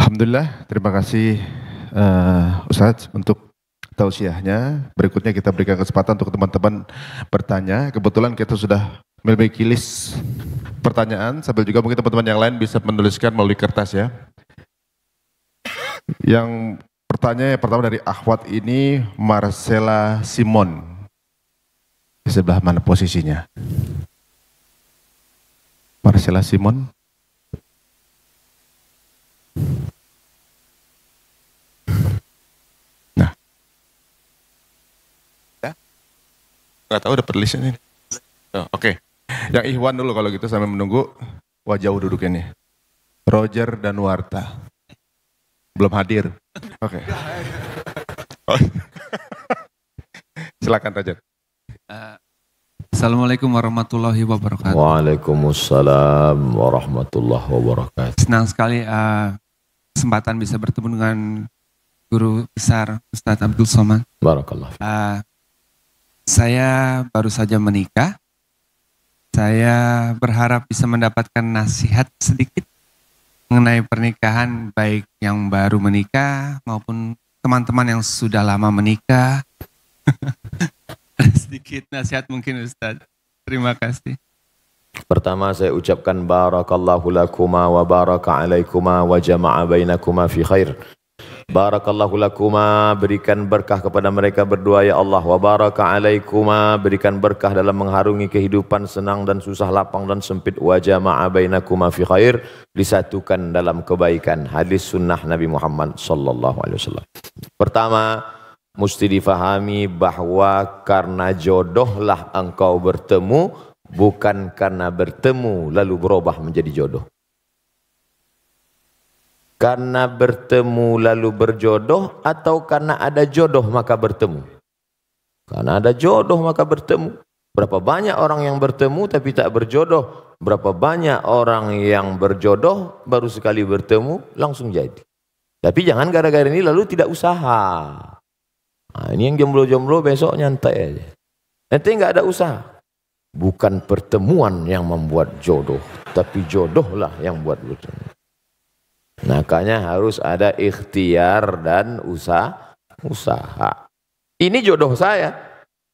Alhamdulillah, terima kasih Ustadz untuk tausiahnya. Berikutnya kita berikan kesempatan untuk teman-teman bertanya. Kebetulan kita sudah memiliki list pertanyaan, sambil juga mungkin teman-teman yang lain bisa menuliskan melalui kertas ya. Yang pertanyaan yang pertama dari akhwat ini Marcella Simon. Di sebelah mana posisinya? Marcella Simon. Nah, ya? Nggak tahu dapat listnya ini. Oh, Oke. Yang Ikhwan dulu kalau gitu sambil menunggu. Wah jauh duduknya nih. Roger dan Warta. Belum hadir. Oke. Silakan Roger. Assalamualaikum warahmatullahi wabarakatuh. Waalaikumsalam warahmatullahi wabarakatuh. Senang sekali kesempatan bisa bertemu dengan guru besar Ustadz Abdul Somad. Barakallah. Saya baru saja menikah. Saya berharap bisa mendapatkan nasihat sedikit mengenai pernikahan, baik yang baru menikah maupun teman-teman yang sudah lama menikah. Sedikit nasihat mungkin Ustadz. Terima kasih. Pertama saya ucapkan barakallahu lakuma wa baraka alaikuma wa jama'a bainakuma fi khair. Barakallahu lakuma, berikan berkah kepada mereka berdua ya Allah. Wa baraka alaikuma, berikan berkah dalam mengharungi kehidupan senang dan susah, lapang dan sempit. Wa jama'a bainakuma fi khair, disatukan dalam kebaikan. Hadis sunnah Nabi Muhammad sallallahu alaihi wasallam. Pertama, mesti difahami bahwa karena jodohlah engkau bertemu, bukan karena bertemu lalu berubah menjadi jodoh. Karena bertemu lalu berjodoh atau karena ada jodoh maka bertemu? Karena ada jodoh maka bertemu. Berapa banyak orang yang bertemu tapi tak berjodoh? Berapa banyak orang yang berjodoh baru sekali bertemu langsung jadi? Tapi jangan gara-gara ini lalu tidak usaha. Nah, ini yang jomblo-jomblo besok nyantai aja. Nanti nggak ada usaha. Bukan pertemuan yang membuat jodoh, tapi jodohlah yang buat bertemu. Makanya harus ada ikhtiar dan usaha. Ini jodoh saya,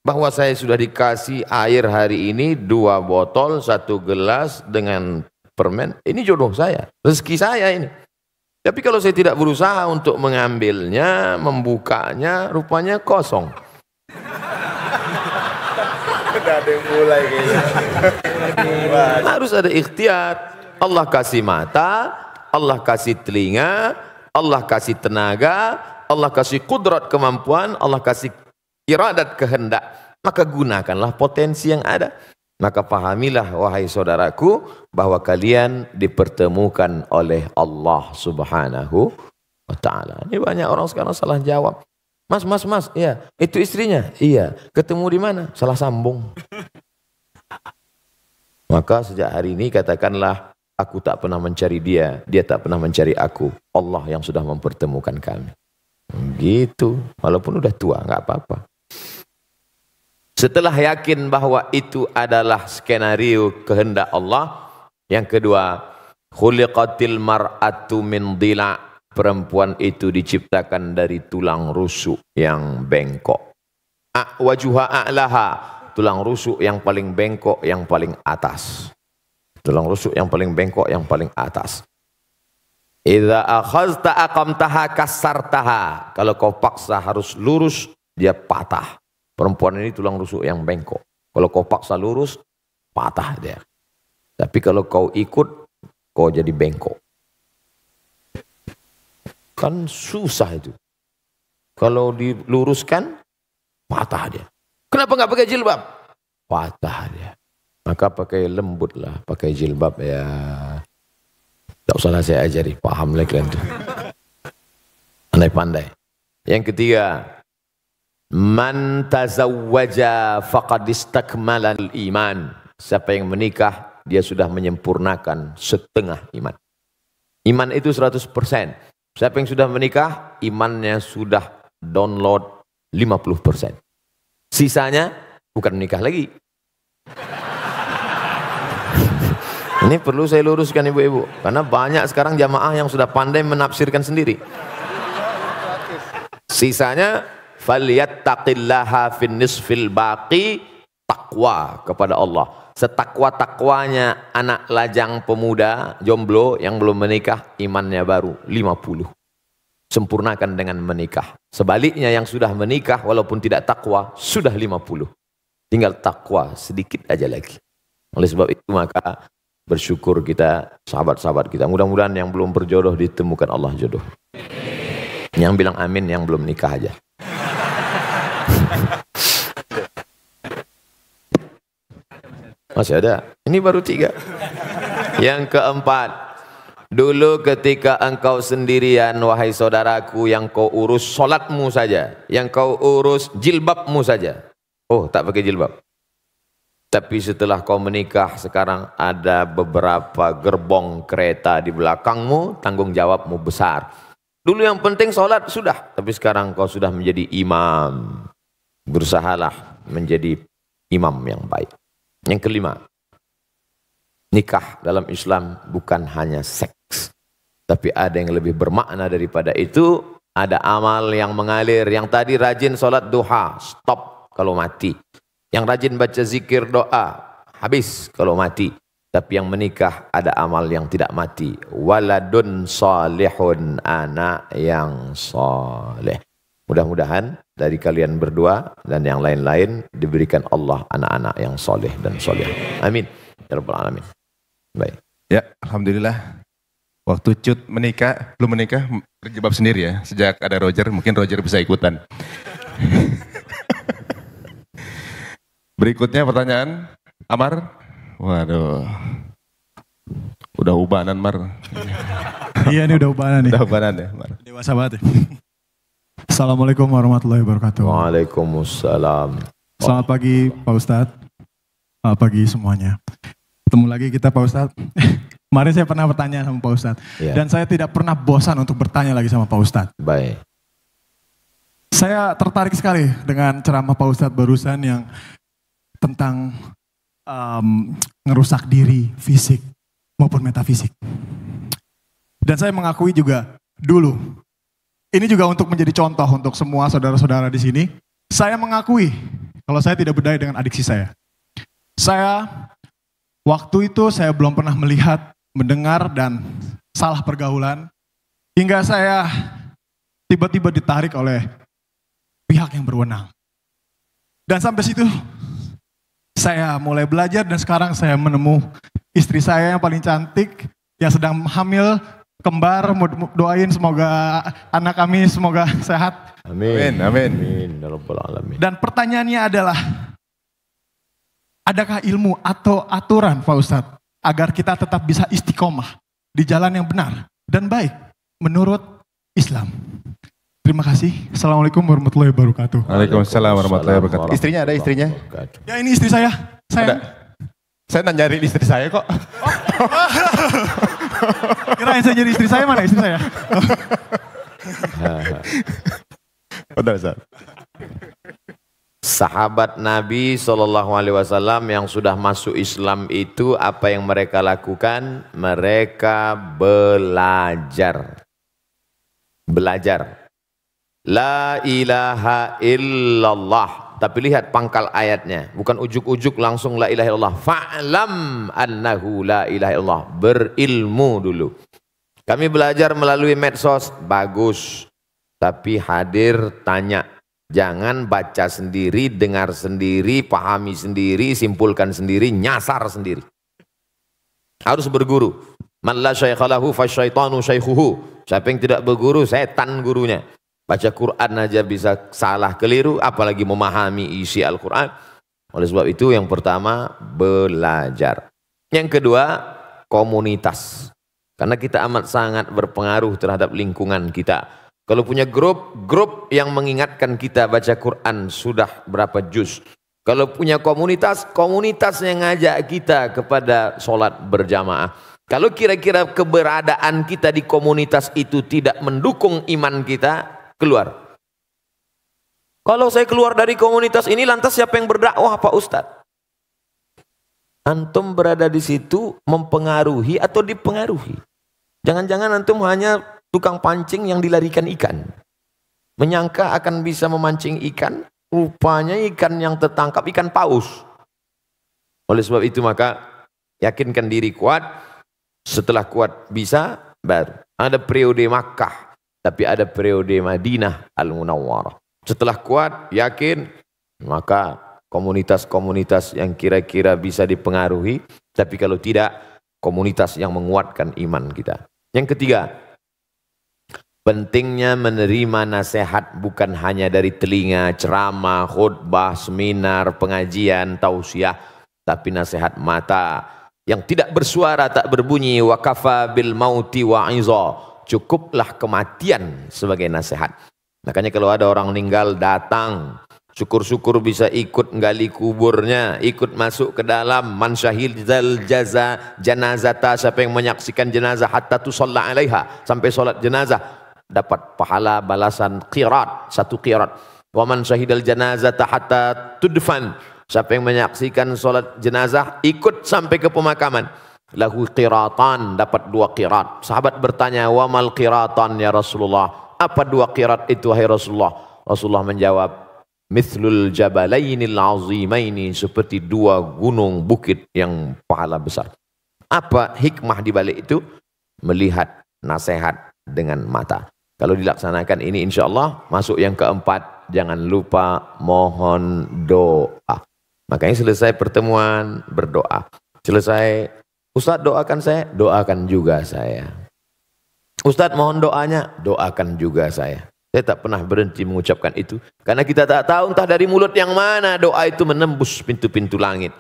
bahwa saya sudah dikasih air hari ini 2 botol, 1 gelas dengan permen. Ini jodoh saya, rezeki saya ini. Tapi kalau saya tidak berusaha untuk mengambilnya, membukanya, rupanya kosong. Udah ada yang mulai kayaknya. Harus ada ikhtiar. Allah kasih mata, Allah kasih telinga, Allah kasih tenaga, Allah kasih kudrat kemampuan, Allah kasih iradat kehendak. Maka gunakanlah potensi yang ada. Maka pahamilah wahai saudaraku bahwa kalian dipertemukan oleh Allah Subhanahu wa ta'ala. Ini banyak orang sekarang salah jawab. Mas, iya, itu istrinya? Iya. Ketemu di mana? Salah sambung. Maka sejak hari ini katakanlah, aku tak pernah mencari dia, dia tak pernah mencari aku. Allah yang sudah mempertemukan kami. Gitu. Walaupun udah tua, nggak apa-apa. Setelah yakin bahwa itu adalah skenario kehendak Allah. Yang kedua, khuliqatil mar'atu min dhila'. Perempuan itu diciptakan dari tulang rusuk yang bengkok. Wajuha a'laha. Tulang rusuk yang paling bengkok, yang paling atas. Tulang rusuk yang paling bengkok, yang paling atas. Idza akhazta aqamtaha kasartaha. Kalau kau paksa harus lurus, dia patah. Perempuan ini tulang rusuk yang bengkok. Kalau kau paksa lurus, patah dia. Tapi kalau kau ikut, kau jadi bengkok. Kan susah itu. Kalau diluruskan, patah dia. Kenapa nggak pakai jilbab? Patah dia. Maka pakai lembut lah, pakai jilbab ya. Tak usahlah saya ajari, paham lah kalian tuh. Pandai-pandai. Yang ketiga, man tazawwaja faqad istakmala al-iman. Siapa yang menikah, dia sudah menyempurnakan setengah iman. Iman itu 100%. Siapa yang sudah menikah, imannya sudah download 50%. Sisanya bukan menikah lagi. Ini perlu saya luruskan ibu-ibu, karena banyak sekarang jamaah yang sudah pandai menafsirkan sendiri. Sisanya falyattaqillaha fin nisfil baqi, takwa kepada Allah. Setakwa-takwanya anak lajang pemuda jomblo yang belum menikah, imannya baru 50. Sempurnakan dengan menikah. Sebaliknya yang sudah menikah walaupun tidak takwa sudah 50. Tinggal takwa sedikit aja lagi. Oleh sebab itu maka bersyukur kita, sahabat-sahabat kita. Mudah-mudahan yang belum berjodoh ditemukan Allah jodoh. Yang bilang amin yang belum nikah aja. Masih ada. Ini baru 3. Yang keempat, dulu ketika engkau sendirian, wahai saudaraku, yang kau urus solatmu saja, yang kau urus jilbabmu saja. Oh, tak pakai jilbab. Tapi setelah kau menikah, sekarang ada beberapa gerbong kereta di belakangmu, tanggung jawabmu besar. Dulu yang penting sholat sudah, tapi sekarang kau sudah menjadi imam. Berusahalah menjadi imam yang baik. Yang kelima, nikah dalam Islam bukan hanya seks, tapi ada yang lebih bermakna daripada itu. Ada amal yang mengalir. Yang tadi rajin sholat duha, stop kalau mati. Yang rajin baca zikir doa, habis kalau mati. Tapi yang menikah ada amal yang tidak mati. Waladun salihun, anak yang soleh. Mudah-mudahan dari kalian berdua dan yang lain-lain diberikan Allah anak-anak yang soleh dan soleh. Amin. Ya Rabbal Alamin. Baik. Ya, alhamdulillah. Waktu Cut menikah, belum menikah, berjilbab sendiri ya. Sejak ada Roger, mungkin Roger bisa ikutan. Berikutnya pertanyaan, Amar. Waduh, udah ubanan Mar. Iya ini udah ubanan nih. Udah ubanan ya Mar. Dewasa banget ya. Assalamualaikum warahmatullahi wabarakatuh. Waalaikumsalam. Selamat pagi Pak Ustadz. Selamat pagi semuanya. Ketemu lagi kita Pak Ustadz. Kemarin saya pernah bertanya sama Pak Ustadz. Ya. Dan saya tidak pernah bosan untuk bertanya lagi sama Pak Ustadz. Baik. Saya tertarik sekali dengan ceramah Pak Ustadz barusan yang tentang ngerusak diri fisik maupun metafisik. Dan saya mengakui juga dulu, ini juga untuk menjadi contoh untuk semua saudara-saudara di sini. Saya mengakui kalau saya tidak berdaya dengan adiksi saya. Saya waktu itu saya belum pernah melihat, mendengar dan salah pergaulan hingga saya tiba-tiba ditarik oleh pihak yang berwenang. Dan sampai situ saya mulai belajar dan sekarang saya menemu istri saya yang paling cantik yang sedang hamil kembar. Doain semoga anak kami semoga sehat. Amin. Amin. Amin. Ya Rabbal Alamin. Dan pertanyaannya adalah, adakah ilmu atau aturan Pak Ustadz agar kita tetap bisa istiqomah di jalan yang benar dan baik menurut Islam? Terima kasih. Assalamualaikum warahmatullahi wabarakatuh. Waalaikumsalam warahmatullahi wabarakatuh. Istrinya ada istrinya? Ya ini istri saya. Ada. Saya nyari istri saya kok. Kirain saya jadi istri saya, mana istri saya? Udah Ustaz. Sahabat Nabi SAW yang sudah masuk Islam itu apa yang mereka lakukan? Mereka belajar. Belajar. La ilaha illallah. Tapi lihat pangkal ayatnya. Bukan ujuk-ujuk langsung la ilaha illallah. Fa'lam annahu la ilaha illallah. Berilmu dulu. Kami belajar melalui medsos. Bagus. Tapi hadir tanya. Jangan baca sendiri, dengar sendiri, pahami sendiri, simpulkan sendiri, nyasar sendiri. Harus berguru. Man la syaikhalahu fasyaitanu syaikhuhu. Siapa yang tidak berguru, setan gurunya. Baca Quran aja bisa salah keliru, apalagi memahami isi Al-Quran. Oleh sebab itu yang pertama, belajar. Yang kedua, komunitas. Karena kita amat sangat berpengaruh terhadap lingkungan kita. Kalau punya grup yang mengingatkan kita baca Quran sudah berapa juz. Kalau punya komunitas yang ngajak kita kepada sholat berjamaah. Kalau kira-kira keberadaan kita di komunitas itu tidak mendukung iman kita, keluar. Kalau saya keluar dari komunitas ini, lantas siapa yang berdakwah Pak Ustadz? Antum berada di situ mempengaruhi atau dipengaruhi. Jangan-jangan antum hanya tukang pancing yang dilarikan ikan. Menyangka akan bisa memancing ikan, rupanya ikan yang tertangkap ikan paus. Oleh sebab itu maka yakinkan diri kuat, setelah kuat bisa baru. Ada periode Makkah, tapi ada periode Madinah Al-Munawwarah. Setelah kuat, yakin, maka komunitas-komunitas yang kira-kira bisa dipengaruhi, tapi kalau tidak, komunitas yang menguatkan iman kita. Yang ketiga, pentingnya menerima nasihat bukan hanya dari telinga, ceramah, khutbah, seminar, pengajian, tausiah, tapi nasihat mata yang tidak bersuara, tak berbunyi. Wa kafa bil mauti wa'iza. Cukuplah kematian sebagai nasihat. Makanya kalau ada orang meninggal datang, syukur-syukur bisa ikut gali kuburnya, ikut masuk ke dalam. Man syahidal janazata, siapa yang menyaksikan jenazah hatta tusalla alaiha, sampai solat jenazah, dapat pahala balasan qirat, 1 qirat. Wa man syahidal janazata hatta tudfan, siapa yang menyaksikan solat jenazah ikut sampai ke pemakaman, lahu qiratan, dapat 2 qirat. Sahabat bertanya, wa mal qiratan ya Rasulullah, apa 2 qirat itu wahai Rasulullah? Rasulullah menjawab, mithlul jabalainil azimaini, seperti 2 gunung bukit yang pahala besar. Apa hikmah di balik itu? Melihat nasihat dengan mata. Kalau dilaksanakan ini insya Allah masuk yang keempat, jangan lupa mohon doa. Makanya selesai pertemuan berdoa. Selesai, Ustadz doakan saya, doakan juga saya. Ustadz mohon doanya, doakan juga saya. Saya tak pernah berhenti mengucapkan itu. Karena kita tak tahu entah dari mulut yang mana doa itu menembus pintu-pintu langit.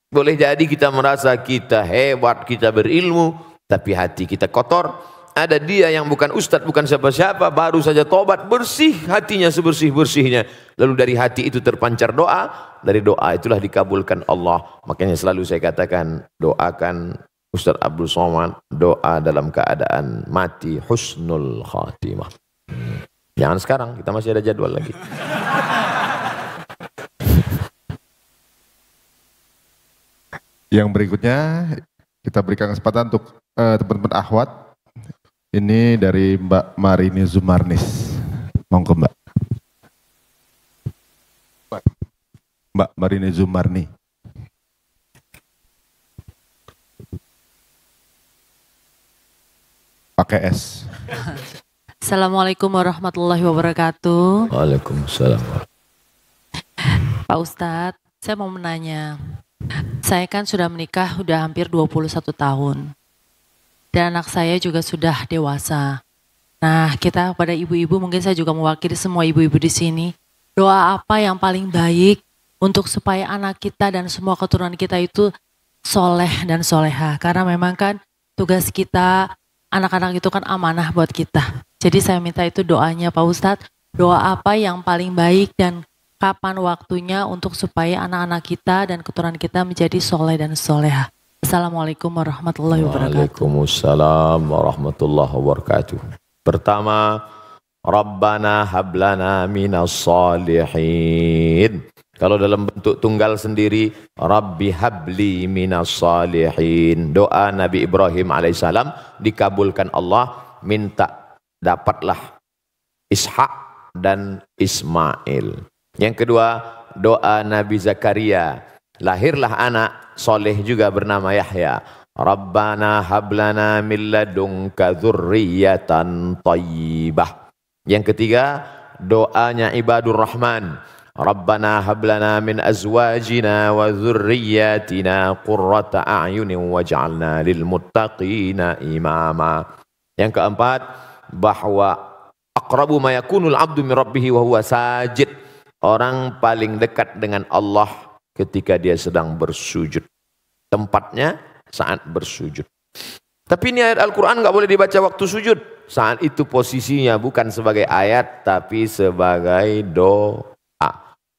Boleh jadi kita merasa kita hebat, kita berilmu, tapi hati kita kotor. Ada dia yang bukan ustadz, bukan siapa-siapa, baru saja tobat, bersih hatinya sebersih-bersihnya. Lalu dari hati itu terpancar doa. Dari doa itulah dikabulkan Allah. Makanya selalu saya katakan, doakan Ustadz Abdul Somad, doa dalam keadaan mati, husnul khatimah. Jangan sekarang, kita masih ada jadwal lagi. Yang berikutnya kita berikan kesempatan untuk teman-teman akhwat. Ini dari Mbak Marini Zumarnis. Monggo Mbak. Mbak Marini Zumarni. Pakai S. Assalamualaikum warahmatullahi wabarakatuh. Waalaikumsalam. Pak Ustadz, saya mau menanya. Saya kan sudah menikah udah hampir 21 tahun. Dan anak saya juga sudah dewasa. Nah, kita pada ibu-ibu, mungkin saya juga mewakili semua ibu-ibu di sini. Doa apa yang paling baik untuk supaya anak kita dan semua keturunan kita itu soleh dan soleha. Karena memang kan tugas kita, anak-anak itu kan amanah buat kita. Jadi saya minta itu doanya Pak Ustadz. Doa apa yang paling baik dan kapan waktunya untuk supaya anak-anak kita dan keturunan kita menjadi soleh dan soleha. Assalamualaikum warahmatullahi wabarakatuh. Waalaikumsalam warahmatullahi wabarakatuh. Pertama, Rabbana hablana minas salihin. Kalau dalam bentuk tunggal sendiri, Rabbi habli minas salihin. Doa Nabi Ibrahim alaihissalam dikabulkan Allah, minta dapatlah Ishak dan Ismail. Yang kedua, doa Nabi Zakaria, lahirlah anak soleh juga bernama Yahya. Rabbana hablana min ladunka dzurriyyatan thayyibah. Yang ketiga, doanya ibadur rahman. Rabbana hablana min azwajina wa dzurriyyatina qurrata a'yunin waj'alna lil muttaqina imama. Yang keempat, bahwa aqrabu ma yakunul 'abdu min rabbih wa huwa sajid. Orang paling dekat dengan Allah ketika dia sedang bersujud. Tempatnya saat bersujud. Tapi ini ayat Al-Quran nggak boleh dibaca waktu sujud. Saat itu posisinya bukan sebagai ayat, tapi sebagai doa.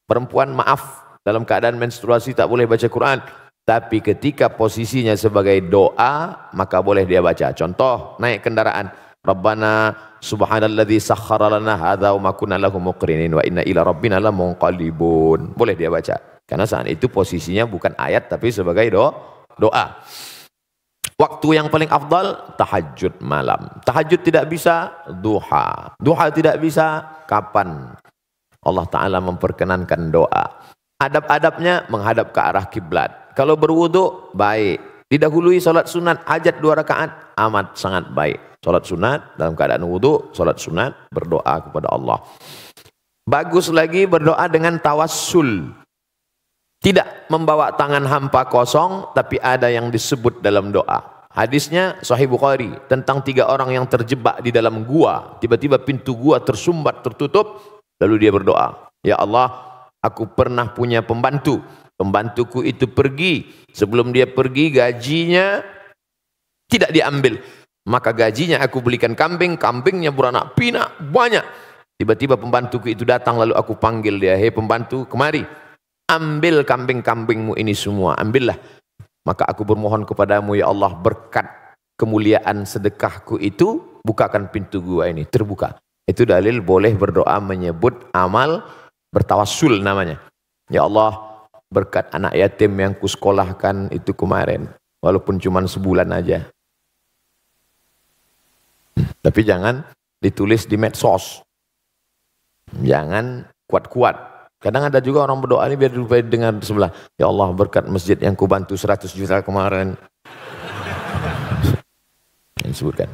Perempuan maaf, dalam keadaan menstruasi tak boleh baca Quran. Tapi ketika posisinya sebagai doa, maka boleh dia baca. Contoh, naik kendaraan. Rabbana subhanalladzi sakhkhara lana hadza wa ma kunna lahu muqrinin wa inna ila rabbina lamunqalibun. Boleh dia baca. Karena saat itu posisinya bukan ayat tapi sebagai doa. Waktu yang paling afdal tahajud malam. Tahajud tidak bisa, duha. Duha tidak bisa, kapan Allah Ta'ala memperkenankan doa. Adab-adabnya menghadap ke arah kiblat. Kalau berwudu, baik. Didahului solat sunat, hajat 2 rakaat, amat sangat baik. Solat sunat dalam keadaan wudu, solat sunat, berdoa kepada Allah. Bagus lagi berdoa dengan tawassul. Tidak membawa tangan hampa kosong, tapi ada yang disebut dalam doa. Hadisnya Sahih Bukhari tentang 3 orang yang terjebak di dalam gua. Tiba-tiba pintu gua tersumbat, tertutup. Lalu dia berdoa, ya Allah, aku pernah punya pembantu. Pembantuku itu pergi. Sebelum dia pergi, gajinya tidak diambil. Maka gajinya aku belikan kambing. Kambingnya beranak pinak banyak. Tiba-tiba pembantuku itu datang, lalu aku panggil dia, hei pembantu, kemari. Ambil kambing-kambingmu ini semua, ambillah. Maka aku bermohon kepadamu, ya Allah, berkat kemuliaan sedekahku itu, bukakan pintu gua ini, terbuka. Itu dalil boleh berdoa menyebut amal bertawassul namanya. Ya Allah, berkat anak yatim yang kusekolahkan itu kemarin, walaupun cuma sebulan aja. Tapi jangan ditulis di medsos. Jangan kuat-kuat. Kadang ada juga orang berdoa ini biar dilupai dengan sebelah. Ya Allah, berkat masjid yang kubantu 100 juta kemarin. Yang disebutkan.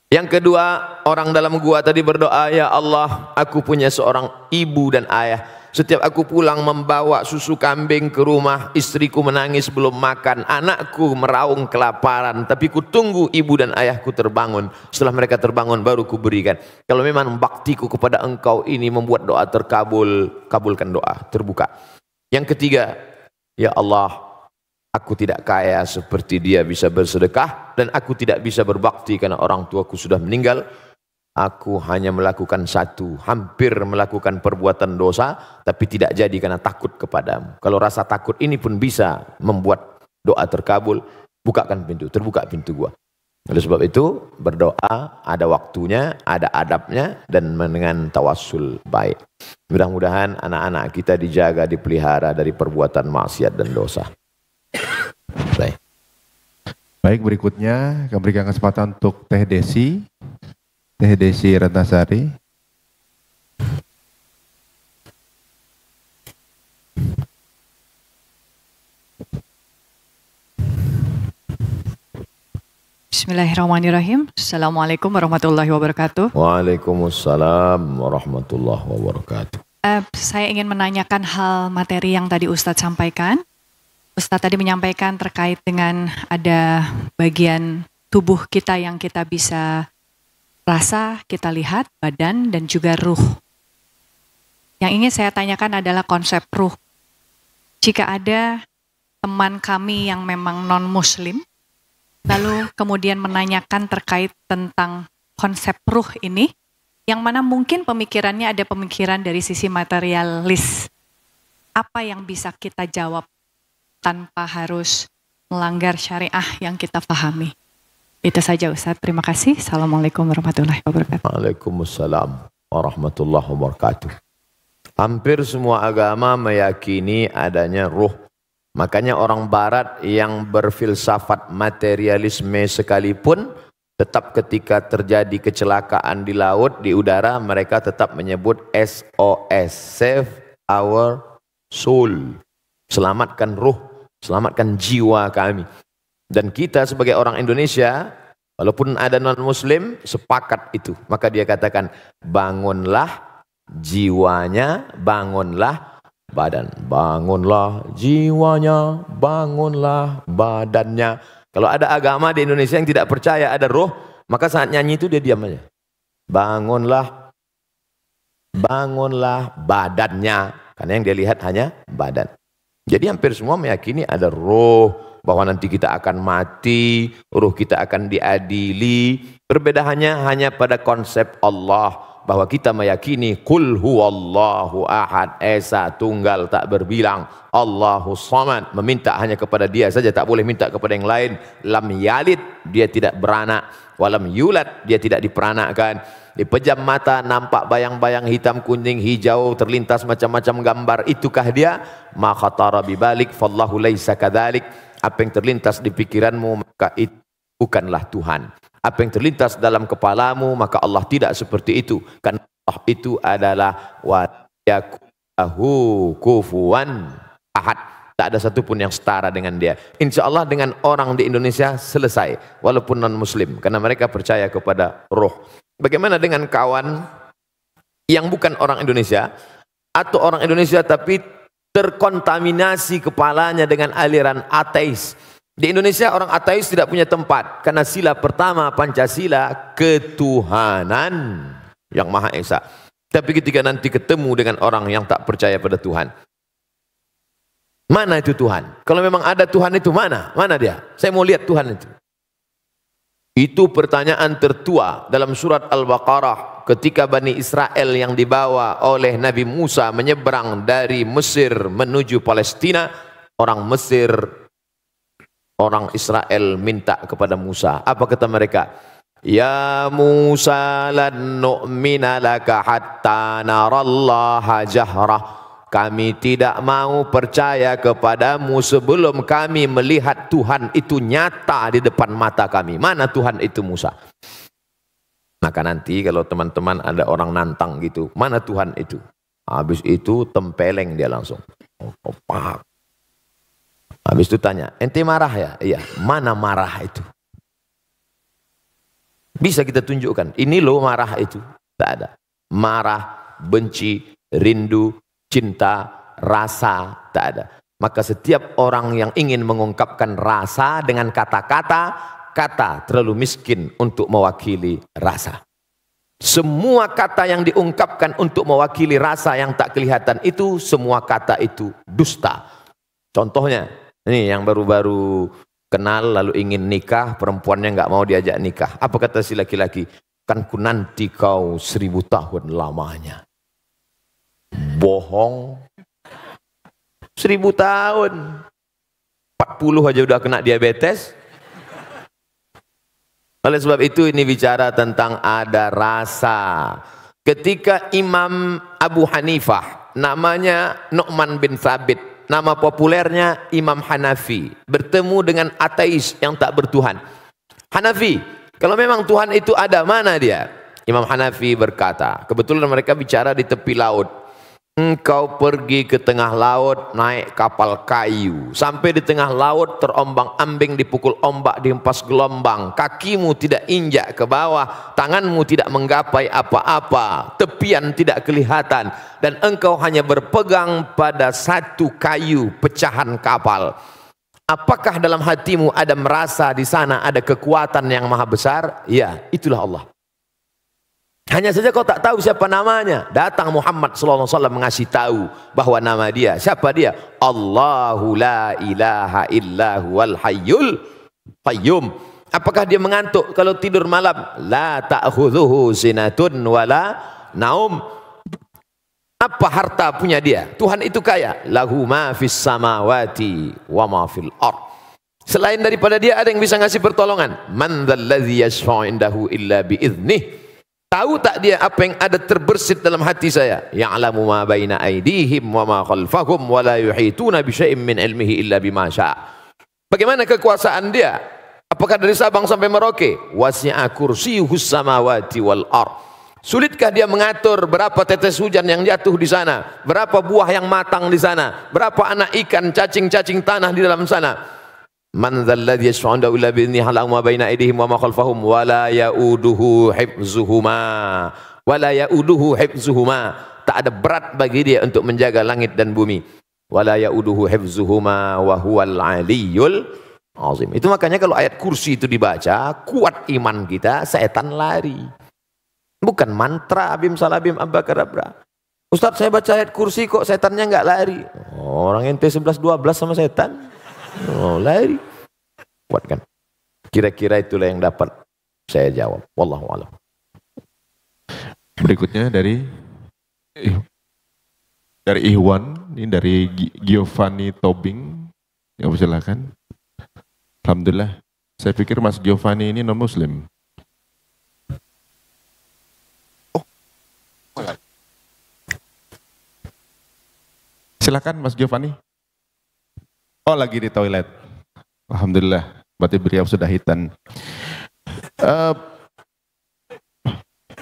Yang kedua, orang dalam gua tadi berdoa, ya Allah, aku punya seorang ibu dan ayah. Setiap aku pulang membawa susu kambing ke rumah, istriku menangis belum makan, anakku meraung kelaparan, tapi ku tunggu ibu dan ayahku terbangun. Setelah mereka terbangun baru ku berikan. Kalau memang baktiku kepada engkau ini membuat doa terkabul, kabulkan doa, terbuka. Yang ketiga, ya Allah, aku tidak kaya seperti dia bisa bersedekah, dan aku tidak bisa berbakti karena orang tuaku sudah meninggal. Aku hanya melakukan satu, hampir melakukan perbuatan dosa, tapi tidak jadi karena takut kepadamu. Kalau rasa takut ini pun bisa membuat doa terkabul, bukakan pintu, terbuka pintu gua. Oleh sebab itu, berdoa ada waktunya, ada adabnya, dan dengan tawassul baik. Mudah-mudahan anak-anak kita dijaga, dipelihara dari perbuatan maksiat dan dosa. Baik. Baik, berikutnya kami berikan kesempatan untuk Teh Desi. Teh Desi Ratnasari. Bismillahirrahmanirrahim. Assalamualaikum warahmatullahi wabarakatuh. Waalaikumsalam warahmatullahi wabarakatuh. Saya ingin menanyakan hal materi yang tadi Ustadz sampaikan. Ustadz tadi menyampaikan terkait dengan ada bagian tubuh kita yang kita bisa rasa, kita lihat, badan, dan juga ruh. Yang ingin saya tanyakan adalah konsep ruh. Jika ada teman kami yang memang non-muslim, lalu kemudian menanyakan terkait tentang konsep ruh ini, yang mana mungkin pemikirannya ada pemikiran dari sisi materialis. Apa yang bisa kita jawab tanpa harus melanggar syariah yang kita pahami? Itu saja Ustadz, terima kasih. Assalamualaikum warahmatullahi wabarakatuh. Waalaikumsalam warahmatullahi wabarakatuh. Hampir semua agama meyakini adanya ruh. Makanya orang barat yang berfilsafat materialisme sekalipun, tetap ketika terjadi kecelakaan di laut, di udara, mereka tetap menyebut SOS, save our soul. Selamatkan ruh, selamatkan jiwa kami. Dan kita sebagai orang Indonesia, walaupun ada non-muslim, sepakat itu. Maka dia katakan, bangunlah jiwanya, bangunlah badan. Bangunlah jiwanya, bangunlah badannya. Kalau ada agama di Indonesia yang tidak percaya ada roh, maka saat nyanyi itu dia diam aja. Bangunlah, bangunlah badannya. Karena yang dia lihat hanya badan. Jadi hampir semua meyakini ada roh, bahwa nanti kita akan mati, ruh kita akan diadili. Perbedaannya hanya pada konsep Allah, bahwa kita meyakini qul huwallahu ahad, esa tunggal tak berbilang, Allahu samad, meminta hanya kepada dia saja, tak boleh minta kepada yang lain. Lam yalid, dia tidak beranak, Walam yulad, dia tidak diperanakkan. Dipejam mata, nampak bayang-bayang hitam, kuning, hijau, terlintas macam-macam gambar. Itukah dia? Ma khatara bibalik fallahu laisa kadzalik. Apa yang terlintas di pikiranmu, maka itu bukanlah Tuhan. Apa yang terlintas dalam kepalamu, maka Allah tidak seperti itu. Karena Allah itu adalah wa yakulahu kufuwan ahad. Tak ada satupun yang setara dengan dia. Insya Allah dengan orang di Indonesia selesai, walaupun non muslim, karena mereka percaya kepada roh. Bagaimana dengan kawan yang bukan orang Indonesia, atau orang Indonesia tapi terkontaminasi kepalanya dengan aliran ateis? Di Indonesia orang ateis tidak punya tempat, karena sila pertama Pancasila ketuhanan yang Maha Esa. Tapi ketika nanti ketemu dengan orang yang tak percaya pada Tuhan, mana itu Tuhan? Kalau memang ada Tuhan itu mana? Mana dia? Saya mau lihat Tuhan itu. Itu pertanyaan tertua dalam surat Al-Baqarah ketika Bani Israel yang dibawa oleh Nabi Musa menyeberang dari Mesir menuju Palestina. Orang Mesir, orang Israel minta kepada Musa. Apa kata mereka? Ya Musa lan nu'mina laka hatta narallaha jahrah. Kami tidak mau percaya kepadamu sebelum kami melihat Tuhan itu nyata di depan mata kami. Mana Tuhan itu Musa? Maka nanti kalau teman-teman ada orang nantang gitu, mana Tuhan itu? Habis itu tempeleng dia langsung. Oh, paham. Habis itu tanya, ente marah ya? Iya. Mana marah itu? Bisa kita tunjukkan. Ini loh marah itu. Tak ada. Marah, benci, rindu, cinta, rasa, tak ada. Maka setiap orang yang ingin mengungkapkan rasa dengan kata-kata, kata terlalu miskin untuk mewakili rasa. Semua kata yang diungkapkan untuk mewakili rasa yang tak kelihatan itu, semua kata itu dusta. Contohnya, ini yang baru-baru kenal lalu ingin nikah, perempuannya nggak mau diajak nikah. Apa kata si laki-laki? Kan ku nanti kau 1000 tahun lamanya. Bohong. 1000 tahun. 40 aja udah kena diabetes. Oleh sebab itu ini bicara tentang ada rasa. Ketika Imam Abu Hanifah, namanya Nu'man bin Thabit, nama populernya Imam Hanafi, bertemu dengan ateis yang tak bertuhan. Hanafi, kalau memang Tuhan itu ada, mana dia? Imam Hanafi berkata, kebetulan mereka bicara di tepi laut. Engkau pergi ke tengah laut naik kapal kayu, sampai di tengah laut terombang-ambing, dipukul ombak, dihempas gelombang, kakimu tidak injak ke bawah, tanganmu tidak menggapai apa-apa, tepian tidak kelihatan, dan engkau hanya berpegang pada satu kayu pecahan kapal. Apakah dalam hatimu ada merasa di sana ada kekuatan yang maha besar? Ya, itulah Allah. Hanya saja kau tak tahu siapa namanya. Datang Muhammad SAW mengasih tahu bahwa nama dia. Siapa dia? Allahu la ilaha illa huwal hayyul qayyum. Apakah dia mengantuk kalau tidur malam? La ta'khudhuhu sinatun wala naum. Apa harta punya dia? Tuhan itu kaya. Lahu ma fis samawati wa ma fil ard. Selain daripada dia ada yang bisa ngasih pertolongan? Man dzalladzi yashfa'u indahu illa biiznih. Tahu tak dia apa yang ada terbersit dalam hati saya? Ya'lamu ma baina aydihim wa ma khalfahum wa la yuhituna bi syai'in min ilmihi illa bima syaa'. Bagaimana kekuasaan dia? Apakah dari Sabang sampai Merauke? Wasi'a kursiyyuhus samawati wal ard. Sulitkah dia mengatur berapa tetes hujan yang jatuh di sana? Berapa buah yang matang di sana? Berapa anak ikan, cacing-cacing tanah di dalam sana? Man dzalladzi yashfa'u indahu illa bi'idznihi ya'lamu ma baina aydihim wa ma khalfahum wa la ya'uduhu hifdzuhuma wa la ya'uduhu hifdzuhuma. Tak ada berat bagi dia untuk menjaga langit dan bumi. Wa la ya'uduhu hifdzuhuma wa huwal 'aliyyul 'azim. Itu makanya kalau ayat kursi itu dibaca, kuat iman kita, setan lari. Bukan mantra abim salabim abakadabra. Ustaz, saya baca ayat kursi kok setannya enggak lari. Orang ente 11-12 sama setan. Oh, lari. Kuatkan. Kira-kira itulah yang dapat saya jawab. Wallahu a'lam. Berikutnya dari Ihwan, ini dari Giovanni Tobing. Ya, silakan. Alhamdulillah. Saya pikir Mas Giovanni ini non muslim. Silakan Mas Giovanni. Oh, lagi di toilet. Alhamdulillah, berarti beliau sudah hitan.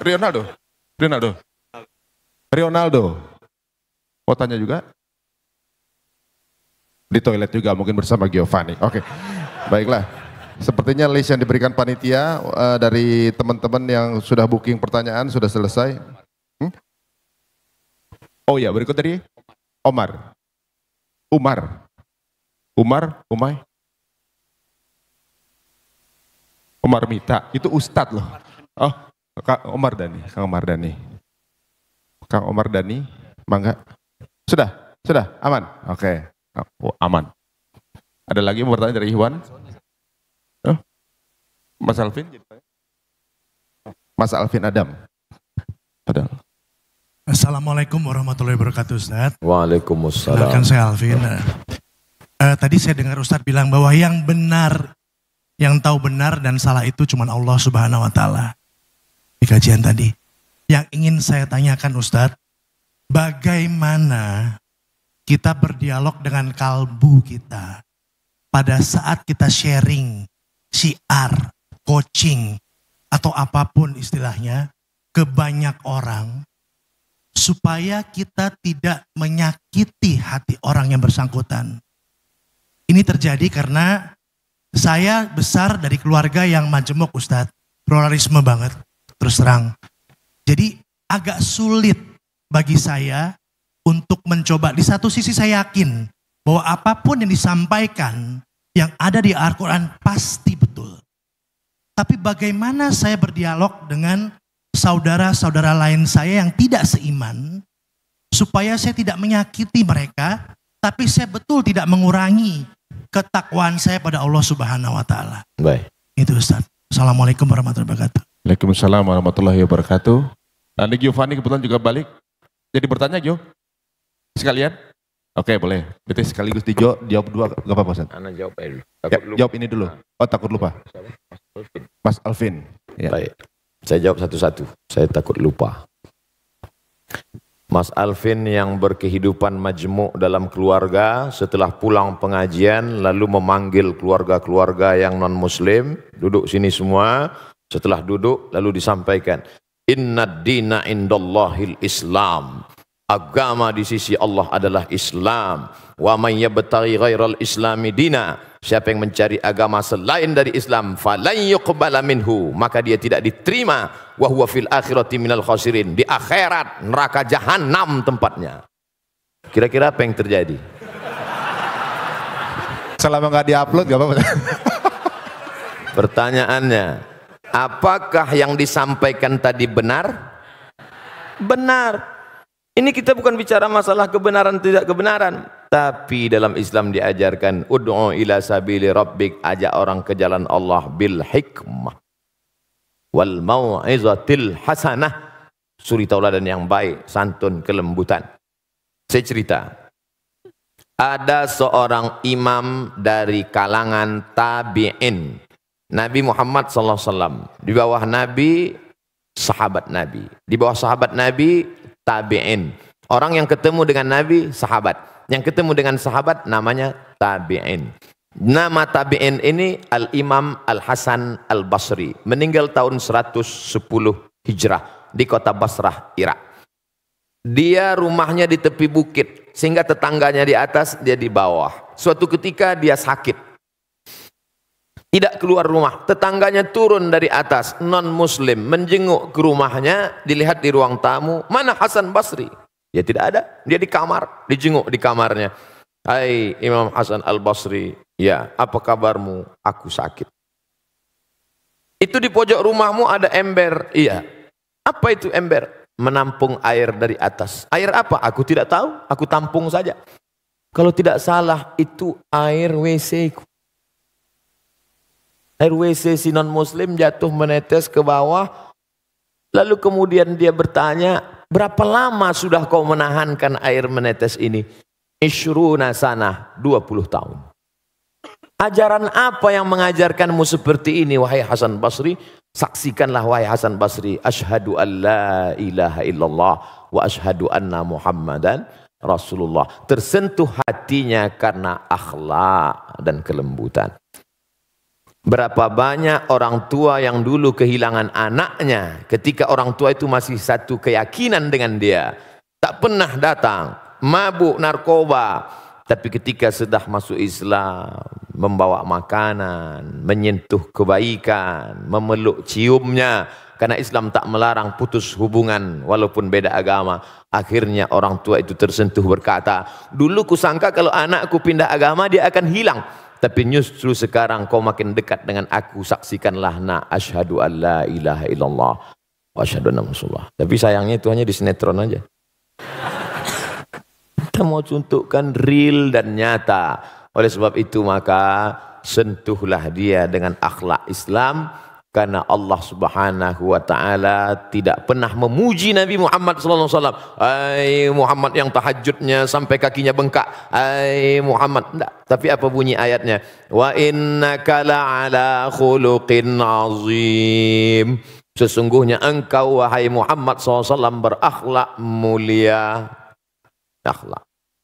Ronaldo. Mau tanya juga? Di toilet juga mungkin bersama Giovanni. Oke, baiklah. Sepertinya list yang diberikan panitia dari teman-teman yang sudah booking pertanyaan sudah selesai. Oh ya, berikut dari Omar Mita, itu Ustadz loh. Oh, Kang Omar Dani, mangga. Sudah, aman. Oke, oh, aman. Ada lagi pertanyaan dari Iwan? Oh, Mas Alvin Adam. Assalamualaikum warahmatullahi wabarakatuh, Ustaz. Waalaikumsalam. Kenalkan saya Alvin. Tadi saya dengar Ustaz bilang bahwa yang tahu benar dan salah itu cuma Allah Subhanahu wa Ta'ala. Di kajian tadi. Yang ingin saya tanyakan Ustaz, bagaimana kita berdialog dengan kalbu kita pada saat kita sharing, syiar, coaching, atau apapun istilahnya ke banyak orang, supaya kita tidak menyakiti hati orang yang bersangkutan. Ini terjadi karena saya besar dari keluarga yang majemuk Ustadz, pluralisme banget, terus terang. Jadi agak sulit bagi saya untuk mencoba. Di satu sisi saya yakin bahwa apapun yang disampaikan yang ada di Al-Quran pasti betul. Tapi bagaimana saya berdialog dengan saudara-saudara lain saya yang tidak seiman, supaya saya tidak menyakiti mereka, tapi saya betul tidak mengurangi ketakwaan saya pada Allah Subhanahu wa Ta'ala. Baik. Itu Ustaz. Assalamualaikum warahmatullahi wabarakatuh. Waalaikumsalam warahmatullahi wabarakatuh. Nanti Giovanni kebetulan juga balik. Jadi bertanya Gio? Sekalian? Oke, boleh. Berarti sekaligus dijawab dua, gak apa-apa Ustaz? Ana jawab aja dulu. Jawab ini dulu. Oh, takut lupa. Mas Alvin. Ya. Baik. Saya jawab satu-satu, saya takut lupa. Mas Alvin yang berkehidupan majmuk dalam keluarga, setelah pulang pengajian lalu memanggil keluarga-keluarga yang non-muslim, duduk sini semua, setelah duduk lalu disampaikan, Inna dina indallahil Islam. Agama di sisi Allah adalah Islam. Wa man yabtaghi ghairal islami dina. Siapa yang mencari agama selain dari Islam, falan yuqbala minhu, maka dia tidak diterima. Wa huwa fil akhirati minal khasirin. Di akhirat neraka jahanam tempatnya. Kira-kira apa yang terjadi? Selama nggak diupload gak apa-apa. Pertanyaannya, apakah yang disampaikan tadi benar? Benar. Ini kita bukan bicara masalah kebenaran tidak kebenaran, tapi dalam Islam diajarkan ud'u ila sabili rabbik, ajak orang ke jalan Allah bil hikmah wal mau'izatil hasanah, suri tauladan yang baik, santun, kelembutan. Saya cerita, ada seorang imam dari kalangan tabi'in, Nabi Muhammad SAW, di bawah Nabi sahabat Nabi, di bawah sahabat Nabi tabi'in. Orang yang ketemu dengan Nabi sahabat, yang ketemu dengan sahabat namanya tabi'in. Nama tabi'in ini Al-Imam Al-Hasan Al-Basri, meninggal tahun 110 Hijrah di kota Basrah, Irak. Dia rumahnya di tepi bukit, sehingga tetangganya di atas, dia di bawah. Suatu ketika dia sakit, tidak keluar rumah, tetangganya turun dari atas, non-muslim, menjenguk ke rumahnya, dilihat di ruang tamu, mana Hasan Basri? Ya tidak ada, dia di kamar, dijenguk di kamarnya. Hai Imam Hasan Al-Basri, ya apa kabarmu? Aku sakit. Itu di pojok rumahmu ada ember, iya. Apa itu ember? Menampung air dari atas. Air apa? Aku tidak tahu, aku tampung saja. Kalau tidak salah itu air WC ku. Air WC si non-muslim jatuh menetes ke bawah. Lalu kemudian dia bertanya, berapa lama sudah kau menahankan air menetes ini? Ishruna sanah, 20 tahun. Ajaran apa yang mengajarkanmu seperti ini, wahai Hasan Basri? Saksikanlah wahai Hasan Basri, asyhadu an la ilaha illallah wa asyhadu anna Muhammadan Rasulullah. Tersentuh hatinya karena akhlak dan kelembutan. Berapa banyak orang tua yang dulu kehilangan anaknya ketika orang tua itu masih satu keyakinan dengan dia. Tak pernah datang, mabuk narkoba. Tapi ketika sudah masuk Islam, membawa makanan, menyentuh kebaikan, memeluk ciumnya. Karena Islam tak melarang putus hubungan walaupun beda agama. Akhirnya orang tua itu tersentuh berkata, dulu kusangka kalau anakku pindah agama dia akan hilang. Tapi justru sekarang kau makin dekat dengan aku, saksikanlah nak, asyhadu an la ilaha illallah wa asyhadu anna Rasulullah. Tapi sayangnya itu hanya di sinetron aja. Kita mau tunjukkan real dan nyata. Oleh sebab itu maka sentuhlah dia dengan akhlak Islam. Karena Allah Subhanahu wa taala tidak pernah memuji Nabi Muhammad sallallahu alaihi wasallam. Ai Muhammad yang tahajudnya sampai kakinya bengkak. Ai Muhammad. Tidak. Tapi apa bunyi ayatnya? Wa innaka la'ala khuluqin azim. Sesungguhnya engkau wahai Muhammad sallallahu alaihi wasallam berakhlak mulia.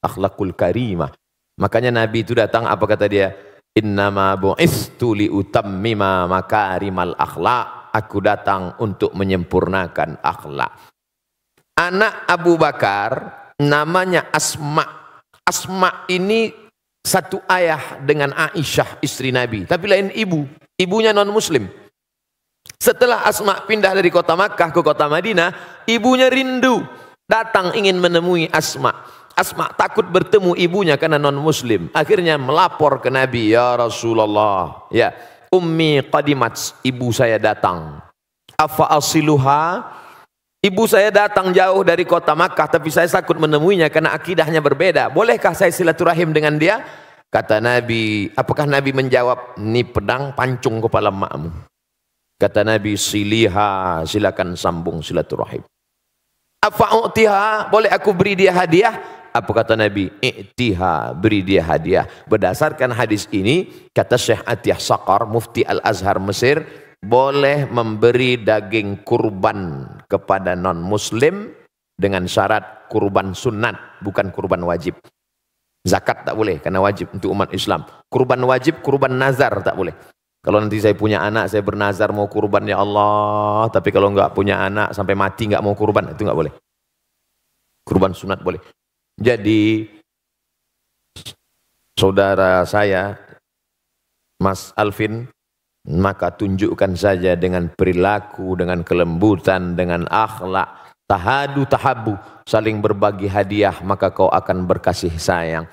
Akhlakul karimah. Makanya Nabi itu datang apa kata dia? Innama bu'istu liutammima makarimal akhlak. Aku datang untuk menyempurnakan akhlak. Anak Abu Bakar namanya Asma. Asma ini satu ayah dengan Aisyah istri Nabi, tapi lain ibu. Ibunya non muslim. Setelah Asma pindah dari kota Makkah ke kota Madinah, ibunya rindu datang ingin menemui Asma. Asma takut bertemu ibunya karena non muslim. Akhirnya melapor ke Nabi, ya Rasulullah, ya ummi qadimat, ibu saya datang. Afa asiluha, ibu saya datang jauh dari kota Makkah tapi saya takut menemuinya karena akidahnya berbeda. Bolehkah saya silaturahim dengan dia? Kata Nabi, apakah Nabi menjawab, ini pedang pancung kepala makmu. Kata Nabi, siliha, silakan sambung silaturahim. Afa'utiha, boleh aku beri dia hadiah? Apa kata Nabi? I'tiha, beri dia hadiah. Berdasarkan hadis ini, kata Syekh Atiyah Saqar, Mufti Al-Azhar Mesir, boleh memberi daging kurban kepada non-muslim dengan syarat kurban sunat, bukan kurban wajib. Zakat tak boleh, karena wajib untuk umat Islam. Kurban wajib, kurban nazar tak boleh. Kalau nanti saya punya anak, saya bernazar mau kurban ya Allah, tapi kalau enggak punya anak, sampai mati enggak mau kurban, itu enggak boleh. Kurban sunat boleh. Jadi saudara saya Mas Alvin, maka tunjukkan saja dengan perilaku, dengan kelembutan, dengan akhlak, tahadu tahabu, saling berbagi hadiah, maka kau akan berkasih sayang.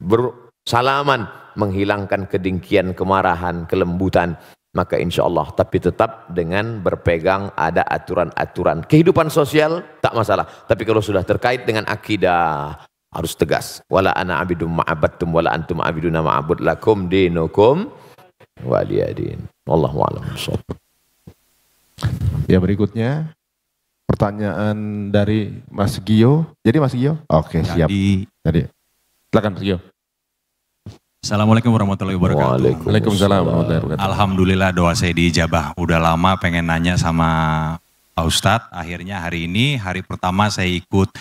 Bersalaman, menghilangkan kedengkian, kemarahan, kelembutan, maka insya Allah, tapi tetap dengan berpegang ada aturan-aturan. Kehidupan sosial tak masalah, tapi kalau sudah terkait dengan akidah harus tegas. Wala ana abidum ma'abadtum wala antum abiduna ma'abud lakum dinukum waliyadin. Wallahu a'lam. Ya, berikutnya pertanyaan dari Mas Gio. Jadi Mas Gio? Oke, siap. Jadi silakan Mas Gio. Assalamualaikum warahmatullahi wabarakatuh. Waalaikumsalam warahmatullahi wabarakatuh. Alhamdulillah doa saya diijabah. Udah lama pengen nanya sama Pak Ustadz. Akhirnya hari ini, hari pertama saya ikut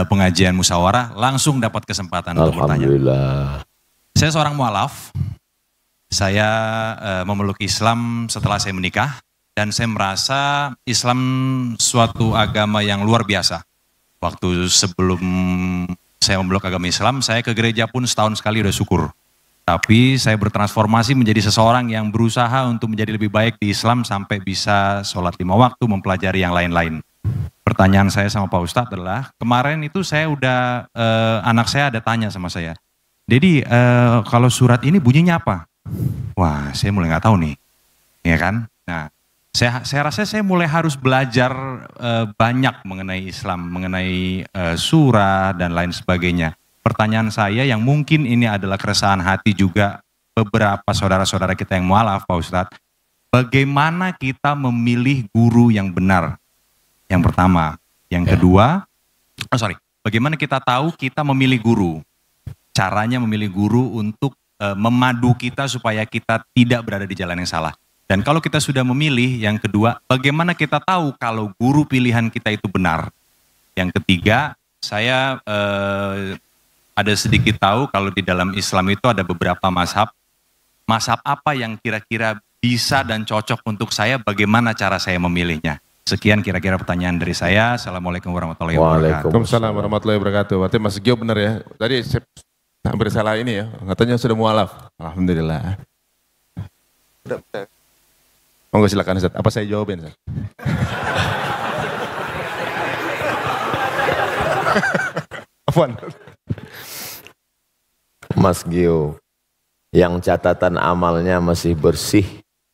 pengajian musyawarah, langsung dapat kesempatan untuk bertanya. Alhamdulillah. Saya seorang mualaf. Saya memeluk Islam setelah saya menikah. Dan saya merasa Islam suatu agama yang luar biasa. Waktu sebelum saya memeluk agama Islam, saya ke gereja pun setahun sekali udah syukur. Tapi saya bertransformasi menjadi seseorang yang berusaha untuk menjadi lebih baik di Islam sampai bisa sholat 5 waktu, mempelajari yang lain-lain. Pertanyaan saya sama Pak Ustadz adalah, kemarin itu saya udah, anak saya ada tanya sama saya, Dedi kalau surat ini bunyinya apa? Wah, saya mulai nggak tahu nih, ya kan? Nah, saya rasa saya mulai harus belajar banyak mengenai Islam, mengenai surah dan lain sebagainya. Pertanyaan saya yang mungkin ini adalah keresahan hati juga beberapa saudara-saudara kita yang mualaf, Pak Ustadz. Bagaimana kita memilih guru yang benar? Yang pertama. Yang kedua, bagaimana kita tahu kita memilih guru? Caranya memilih guru untuk memadu kita supaya kita tidak berada di jalan yang salah. Dan kalau kita sudah memilih, yang kedua, bagaimana kita tahu kalau guru pilihan kita itu benar? Yang ketiga, Saya ada sedikit tahu kalau di dalam Islam itu ada beberapa mazhab. Mazhab apa yang kira-kira bisa dan cocok untuk saya, bagaimana cara saya memilihnya? Sekian kira-kira pertanyaan dari saya. Assalamualaikum warahmatullahi wabarakatuh. Waalaikumsalam warahmatullahi wabarakatuh. Berarti Mas Gio benar ya. Tadi saya hampir salah ini ya. Katanya sudah mualaf. Alhamdulillah. Monggo silakan Ustaz. Apa saya jawabin Ustaz? Afwan. Mas Gio, yang catatan amalnya masih bersih,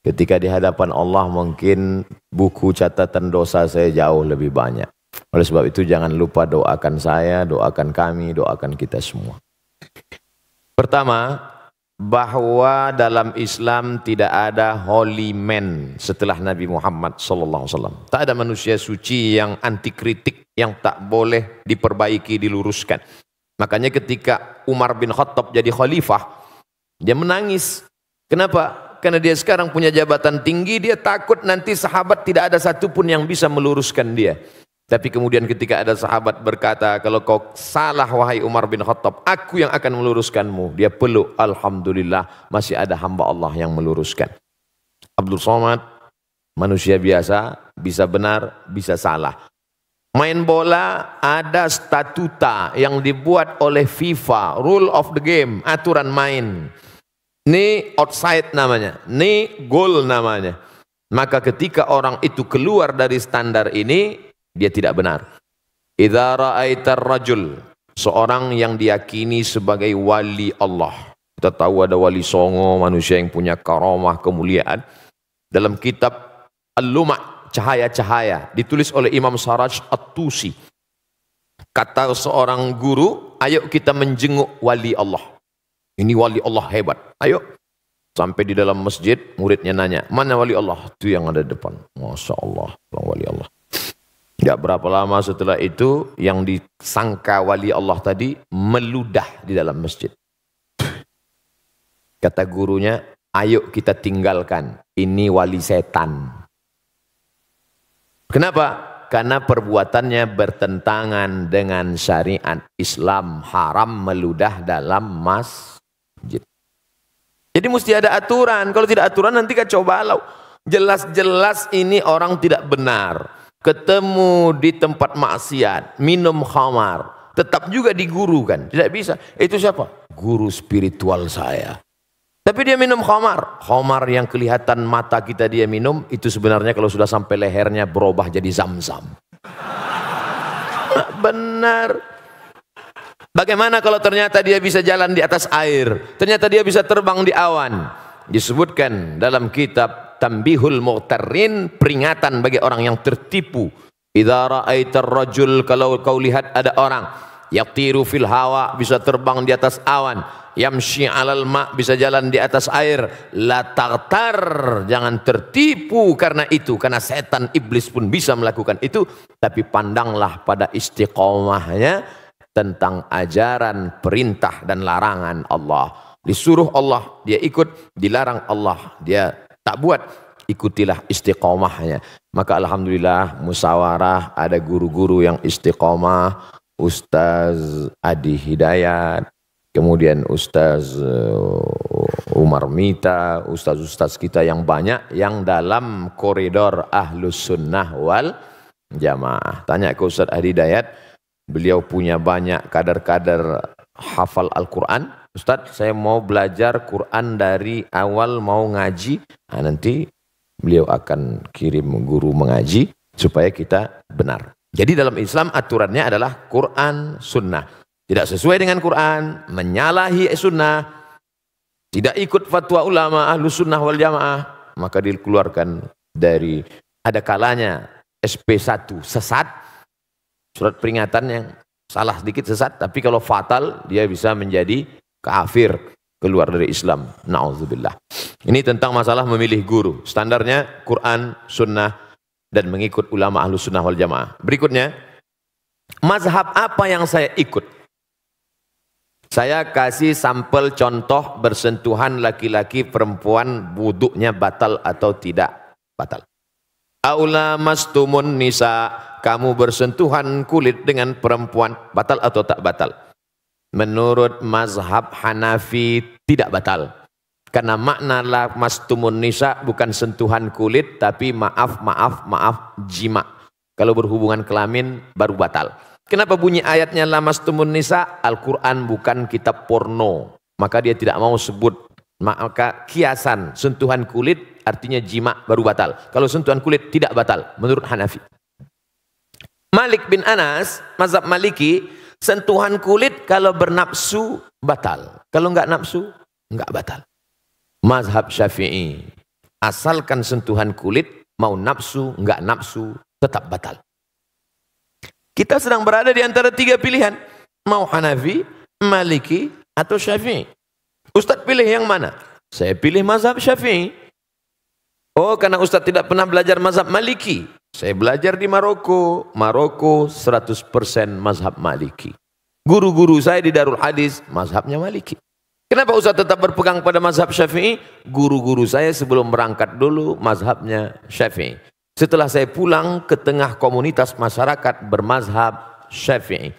ketika di hadapan Allah mungkin buku catatan dosa saya jauh lebih banyak. Oleh sebab itu jangan lupa doakan saya, doakan kami, doakan kita semua. Pertama, bahwa dalam Islam tidak ada holy man setelah Nabi Muhammad SAW. Tak ada manusia suci yang anti kritik, yang tak boleh diperbaiki, diluruskan. Makanya ketika Umar bin Khattab jadi khalifah, dia menangis. Kenapa? Karena dia sekarang punya jabatan tinggi, dia takut nanti sahabat tidak ada satupun yang bisa meluruskan dia. Tapi kemudian ketika ada sahabat berkata, kalau kau salah wahai Umar bin Khattab, aku yang akan meluruskanmu. Dia peluk, alhamdulillah masih ada hamba Allah yang meluruskan. Abdul Somad, manusia biasa, bisa benar, bisa salah. Main bola ada statuta yang dibuat oleh FIFA, rule of the game, aturan main. Ini outside namanya, ini goal namanya. Maka ketika orang itu keluar dari standar ini, dia tidak benar. Idza ra'aitar rajul, seorang yang diyakini sebagai wali Allah. Kita tahu ada wali songo, manusia yang punya karamah, kemuliaan. Dalam kitab Al-Luma', cahaya-cahaya, ditulis oleh Imam Saraj At-Tusi. Kata seorang guru, ayo kita menjenguk wali Allah. Ini wali Allah hebat, ayo. Sampai di dalam masjid, muridnya nanya, mana wali Allah? Itu yang ada di depan. Masya Allah, wali Allah. Tidak berapa lama setelah itu, yang disangka wali Allah tadi meludah di dalam masjid. Kata gurunya, ayo kita tinggalkan, ini wali setan. Kenapa? Karena perbuatannya bertentangan dengan syariat Islam, haram meludah dalam masjid. Jadi mesti ada aturan, kalau tidak aturan nanti kacau balau. Jelas-jelas ini orang tidak benar. Ketemu di tempat maksiat, minum khamar, tetap juga digurukan. Tidak bisa. Itu siapa? Guru spiritual saya. Tapi dia minum khamar. Khamar yang kelihatan mata kita dia minum, itu sebenarnya kalau sudah sampai lehernya berubah jadi zam-zam. Benar. Bagaimana kalau ternyata dia bisa jalan di atas air? Ternyata dia bisa terbang di awan. Disebutkan dalam kitab Tanbihul Mughtarrin, peringatan bagi orang yang tertipu. Idza ra'aitar rajul, kalau kau lihat ada orang yatiru fil hawa, bisa terbang di atas awan, yamshi 'alal ma', bisa jalan di atas air, la taghtar, jangan tertipu karena itu, karena setan iblis pun bisa melakukan itu, tapi pandanglah pada istiqomahnya tentang ajaran, perintah dan larangan Allah. Disuruh Allah dia ikut, dilarang Allah dia tak buat, ikutilah istiqomahnya. Maka alhamdulillah musyawarah, ada guru-guru yang istiqomah, Ustaz Adi Hidayat, kemudian Ustaz Umar Mita, ustaz-ustaz kita yang banyak yang dalam koridor Ahlus Sunnah wal Jamaah. Tanya ke Ustaz Adi Hidayat, beliau punya banyak kader-kader hafal Al-Quran. Ustaz, saya mau belajar Quran dari awal, mau ngaji. Nah, nanti beliau akan kirim guru mengaji supaya kita benar. Jadi dalam Islam aturannya adalah Quran, Sunnah. Tidak sesuai dengan Quran, menyalahi Sunnah, tidak ikut fatwa ulama Ahlus Sunnah wal Jamaah, maka dikeluarkan dari, ada kalanya SP1 sesat, surat peringatan yang salah sedikit sesat, tapi kalau fatal dia bisa menjadi kafir, keluar dari Islam. Na'udzubillah. Ini tentang masalah memilih guru. Standarnya Quran, Sunnah, dan mengikut ulama Ahlus Sunnah wal Jamaah. Berikutnya, mazhab apa yang saya ikut? Saya kasih sampel contoh bersentuhan laki-laki perempuan, wuduknya batal atau tidak batal. Aula mastumun nisa, kamu bersentuhan kulit dengan perempuan, batal atau tak batal? Menurut mazhab Hanafi tidak batal. Karena makna lamastumun nisa bukan sentuhan kulit, tapi maaf jima. Kalau berhubungan kelamin baru batal. Kenapa bunyi ayatnya lamastumun nisa? Al-Quran bukan kitab porno. Maka dia tidak mau sebut. Maka kiasan sentuhan kulit artinya jima baru batal. Kalau sentuhan kulit tidak batal menurut Hanafi. Malik bin Anas, mazhab Maliki, sentuhan kulit kalau bernafsu batal. Kalau enggak nafsu, enggak batal. Mazhab Syafi'i, asalkan sentuhan kulit, mau nafsu, enggak nafsu, tetap batal. Kita sedang berada di antara tiga pilihan. Mau Hanafi, Maliki, atau Syafi'i. Ustadz pilih yang mana? Saya pilih mazhab Syafi'i. Oh, karena Ustadz tidak pernah belajar mazhab Maliki. Saya belajar di Maroko. Maroko 100% mazhab Maliki. Guru-guru saya di Darul Hadis, mazhabnya Maliki. Kenapa Ustadz tetap berpegang pada mazhab Syafi'i? Guru-guru saya sebelum berangkat dulu mazhabnya Syafi'i. Setelah saya pulang ke tengah komunitas masyarakat bermazhab Syafi'i.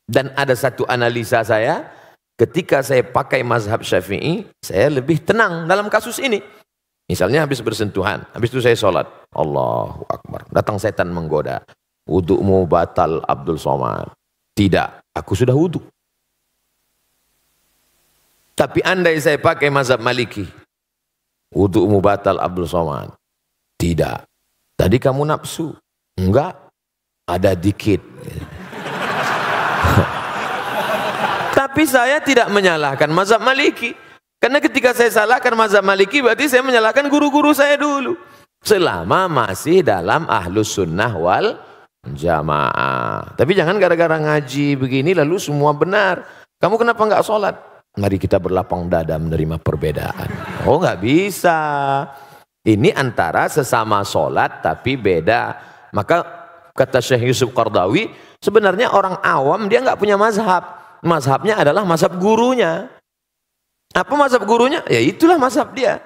Dan ada satu analisa saya, ketika saya pakai mazhab Syafi'i, saya lebih tenang dalam kasus ini. Misalnya habis bersentuhan, habis itu saya sholat. Allahu Akbar. Datang setan menggoda. Wudu'mu batal Abdul Somad. Tidak, aku sudah wudu. Tapi andai saya pakai mazhab Maliki. Wudu'mu batal Abdul Somad. Tidak. Tadi kamu nafsu. Enggak. Ada dikit. Tapi saya tidak menyalahkan mazhab Maliki. Karena ketika saya salahkan mazhab Maliki, berarti saya menyalahkan guru-guru saya dulu. Selama masih dalam ahlus sunnah wal jamaah. Tapi jangan gara-gara ngaji begini lalu semua benar. Kamu kenapa enggak sholat? Mari kita berlapang dada menerima perbedaan. Oh, enggak bisa. Ini antara sesama sholat tapi beda. Maka kata Syekh Yusuf Qardawi, sebenarnya orang awam dia enggak punya mazhab. Mazhabnya adalah mazhab gurunya. Apa mazhab gurunya? Ya itulah mazhab dia.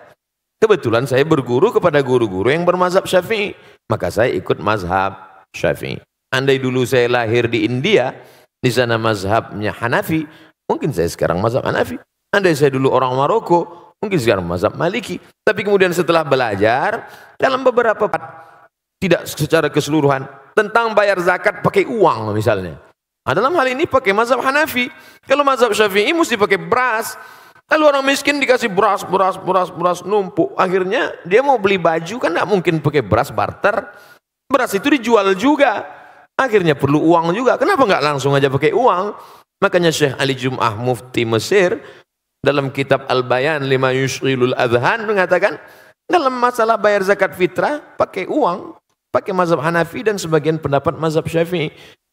Kebetulan saya berguru kepada guru-guru yang bermazhab Syafi'i. Maka saya ikut mazhab Syafi'i. Andai dulu saya lahir di India, di sana mazhabnya Hanafi, mungkin saya sekarang mazhab Hanafi. Andai saya dulu orang Maroko, mungkin sekarang mazhab Maliki. Tapi kemudian setelah belajar, dalam beberapa tidak secara keseluruhan, tentang bayar zakat pakai uang misalnya. Nah, dalam hal ini pakai mazhab Hanafi. Kalau mazhab Syafi'i mesti pakai beras. Lalu orang miskin dikasih beras numpuk. Akhirnya dia mau beli baju kan tidak mungkin pakai beras barter. Beras itu dijual juga. Akhirnya perlu uang juga. Kenapa nggak langsung aja pakai uang? Makanya Syekh Ali Jum'ah Mufti Mesir dalam kitab Al-Bayan lima yushghilul adhan mengatakan dalam masalah bayar zakat fitrah pakai uang, pakai mazhab Hanafi dan sebagian pendapat mazhab Syafi'i.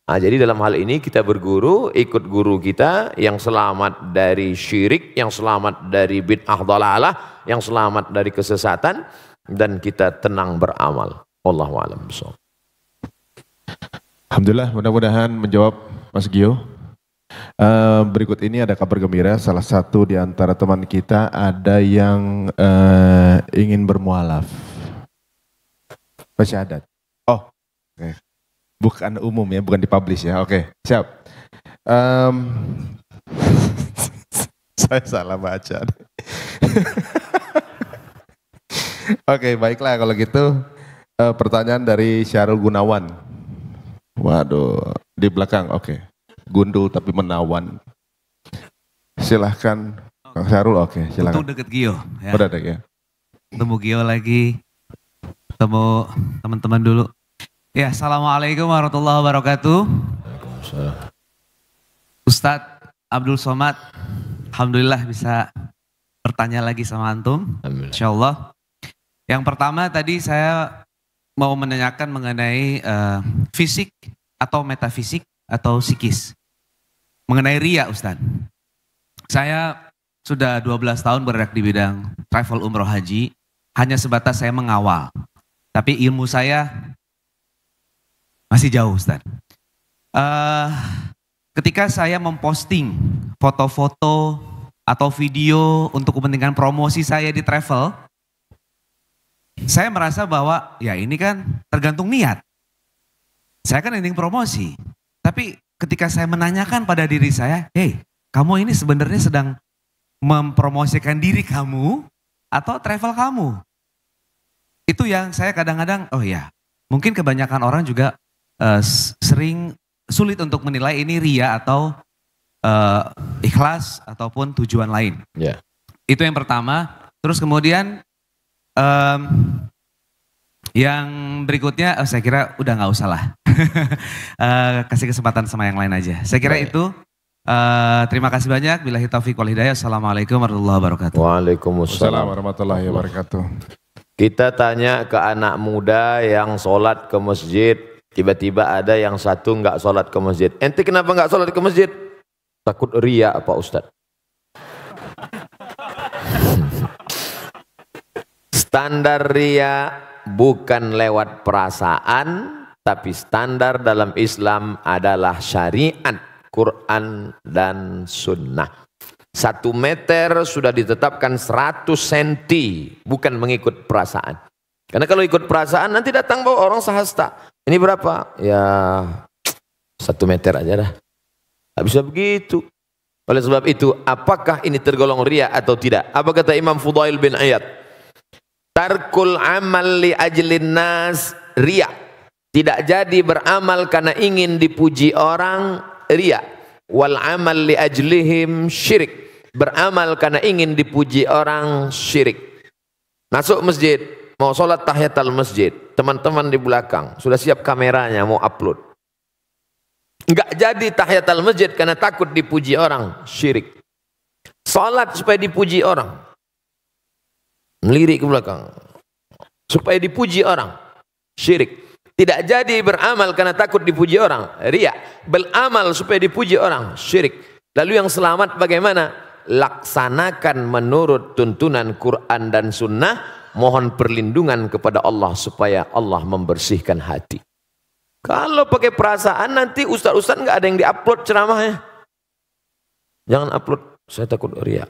Nah, jadi dalam hal ini kita berguru, ikut guru kita yang selamat dari syirik, yang selamat dari bid'ah dhalalah, yang selamat dari kesesatan, dan kita tenang beramal. Wallahu a'lam bishawab. Alhamdulillah, mudah-mudahan menjawab Mas Gio. Berikut ini ada kabar gembira, salah satu di antara teman kita ada yang ingin bermualaf. Masyahadat. Oh, oke. Bukan umum ya, bukan dipublish ya. Oke, siap. Saya salah baca. Oke, baiklah kalau gitu. Pertanyaan dari Syarul Gunawan. Waduh, di belakang. Oke. Gundul tapi menawan. Silahkan Kang Syarul. Oke, silahkan. Untung deket Gio. Ya. Udah deh ya. Ketemu Gio lagi. Ketemu teman-teman dulu. Ya, assalamualaikum warahmatullahi wabarakatuh. Ustadz Abdul Somad, alhamdulillah bisa bertanya lagi sama antum. Insya Allah. Yang pertama tadi saya mau menanyakan mengenai fisik atau metafisik atau psikis. Mengenai ria, Ustadz. Saya sudah 12 tahun bergerak di bidang travel umroh haji. Hanya sebatas saya mengawal. Tapi ilmu saya masih jauh, Ustaz. Ketika saya memposting foto-foto atau video untuk kepentingan promosi saya di travel, saya merasa bahwa ya ini kan tergantung niat. Saya kan ingin promosi. Tapi ketika saya menanyakan pada diri saya, hey, kamu ini sebenarnya sedang mempromosikan diri kamu atau travel kamu? Itu yang saya kadang-kadang, oh ya, mungkin kebanyakan orang juga sering sulit untuk menilai ini ria atau ikhlas ataupun tujuan lain. Ya. Itu yang pertama. Terus kemudian yang berikutnya, saya kira udah nggak usah lah. Kasih kesempatan sama yang lain aja. Saya kira itu. Terima kasih banyak. Billahi taufiq wal hidayah. Assalamualaikum warahmatullahi wabarakatuh. Waalaikumsalam warahmatullahi wabarakatuh. Kita tanya ke anak muda yang sholat ke masjid, tiba-tiba ada yang satu nggak sholat ke masjid. Ente kenapa nggak sholat ke masjid? Takut ria Pak Ustadz. Standar ria bukan lewat perasaan, tapi standar dalam Islam adalah syariat, Quran dan sunnah. 1 meter sudah ditetapkan 100 senti, bukan mengikut perasaan. Karena kalau ikut perasaan nanti datang bawa orang sahasta. Ini berapa? Ya 1 meter aja dah. Tidak bisa begitu. Oleh sebab itu, apakah ini tergolong ria atau tidak? Apa kata Imam Fudail bin Iyad? Tarkul amal li ajlin nas ria. Tidak jadi beramal karena ingin dipuji orang, ria. Wal amal li ajlihim syirik. Beramal karena ingin dipuji orang, syirik. Masuk masjid, mau sholat tahiyatul masjid, teman-teman di belakang sudah siap kameranya mau upload. Enggak jadi tahiyatul masjid karena takut dipuji orang, syirik. Sholat supaya dipuji orang, melirik ke belakang supaya dipuji orang, syirik. Tidak jadi beramal karena takut dipuji orang, riya. Beramal supaya dipuji orang, syirik. Lalu yang selamat bagaimana? Laksanakan menurut tuntunan Quran dan sunnah. Mohon perlindungan kepada Allah supaya Allah membersihkan hati. Kalau pakai perasaan nanti ustaz-ustaz nggak ada yang diupload ceramahnya. Jangan upload, saya takut riya.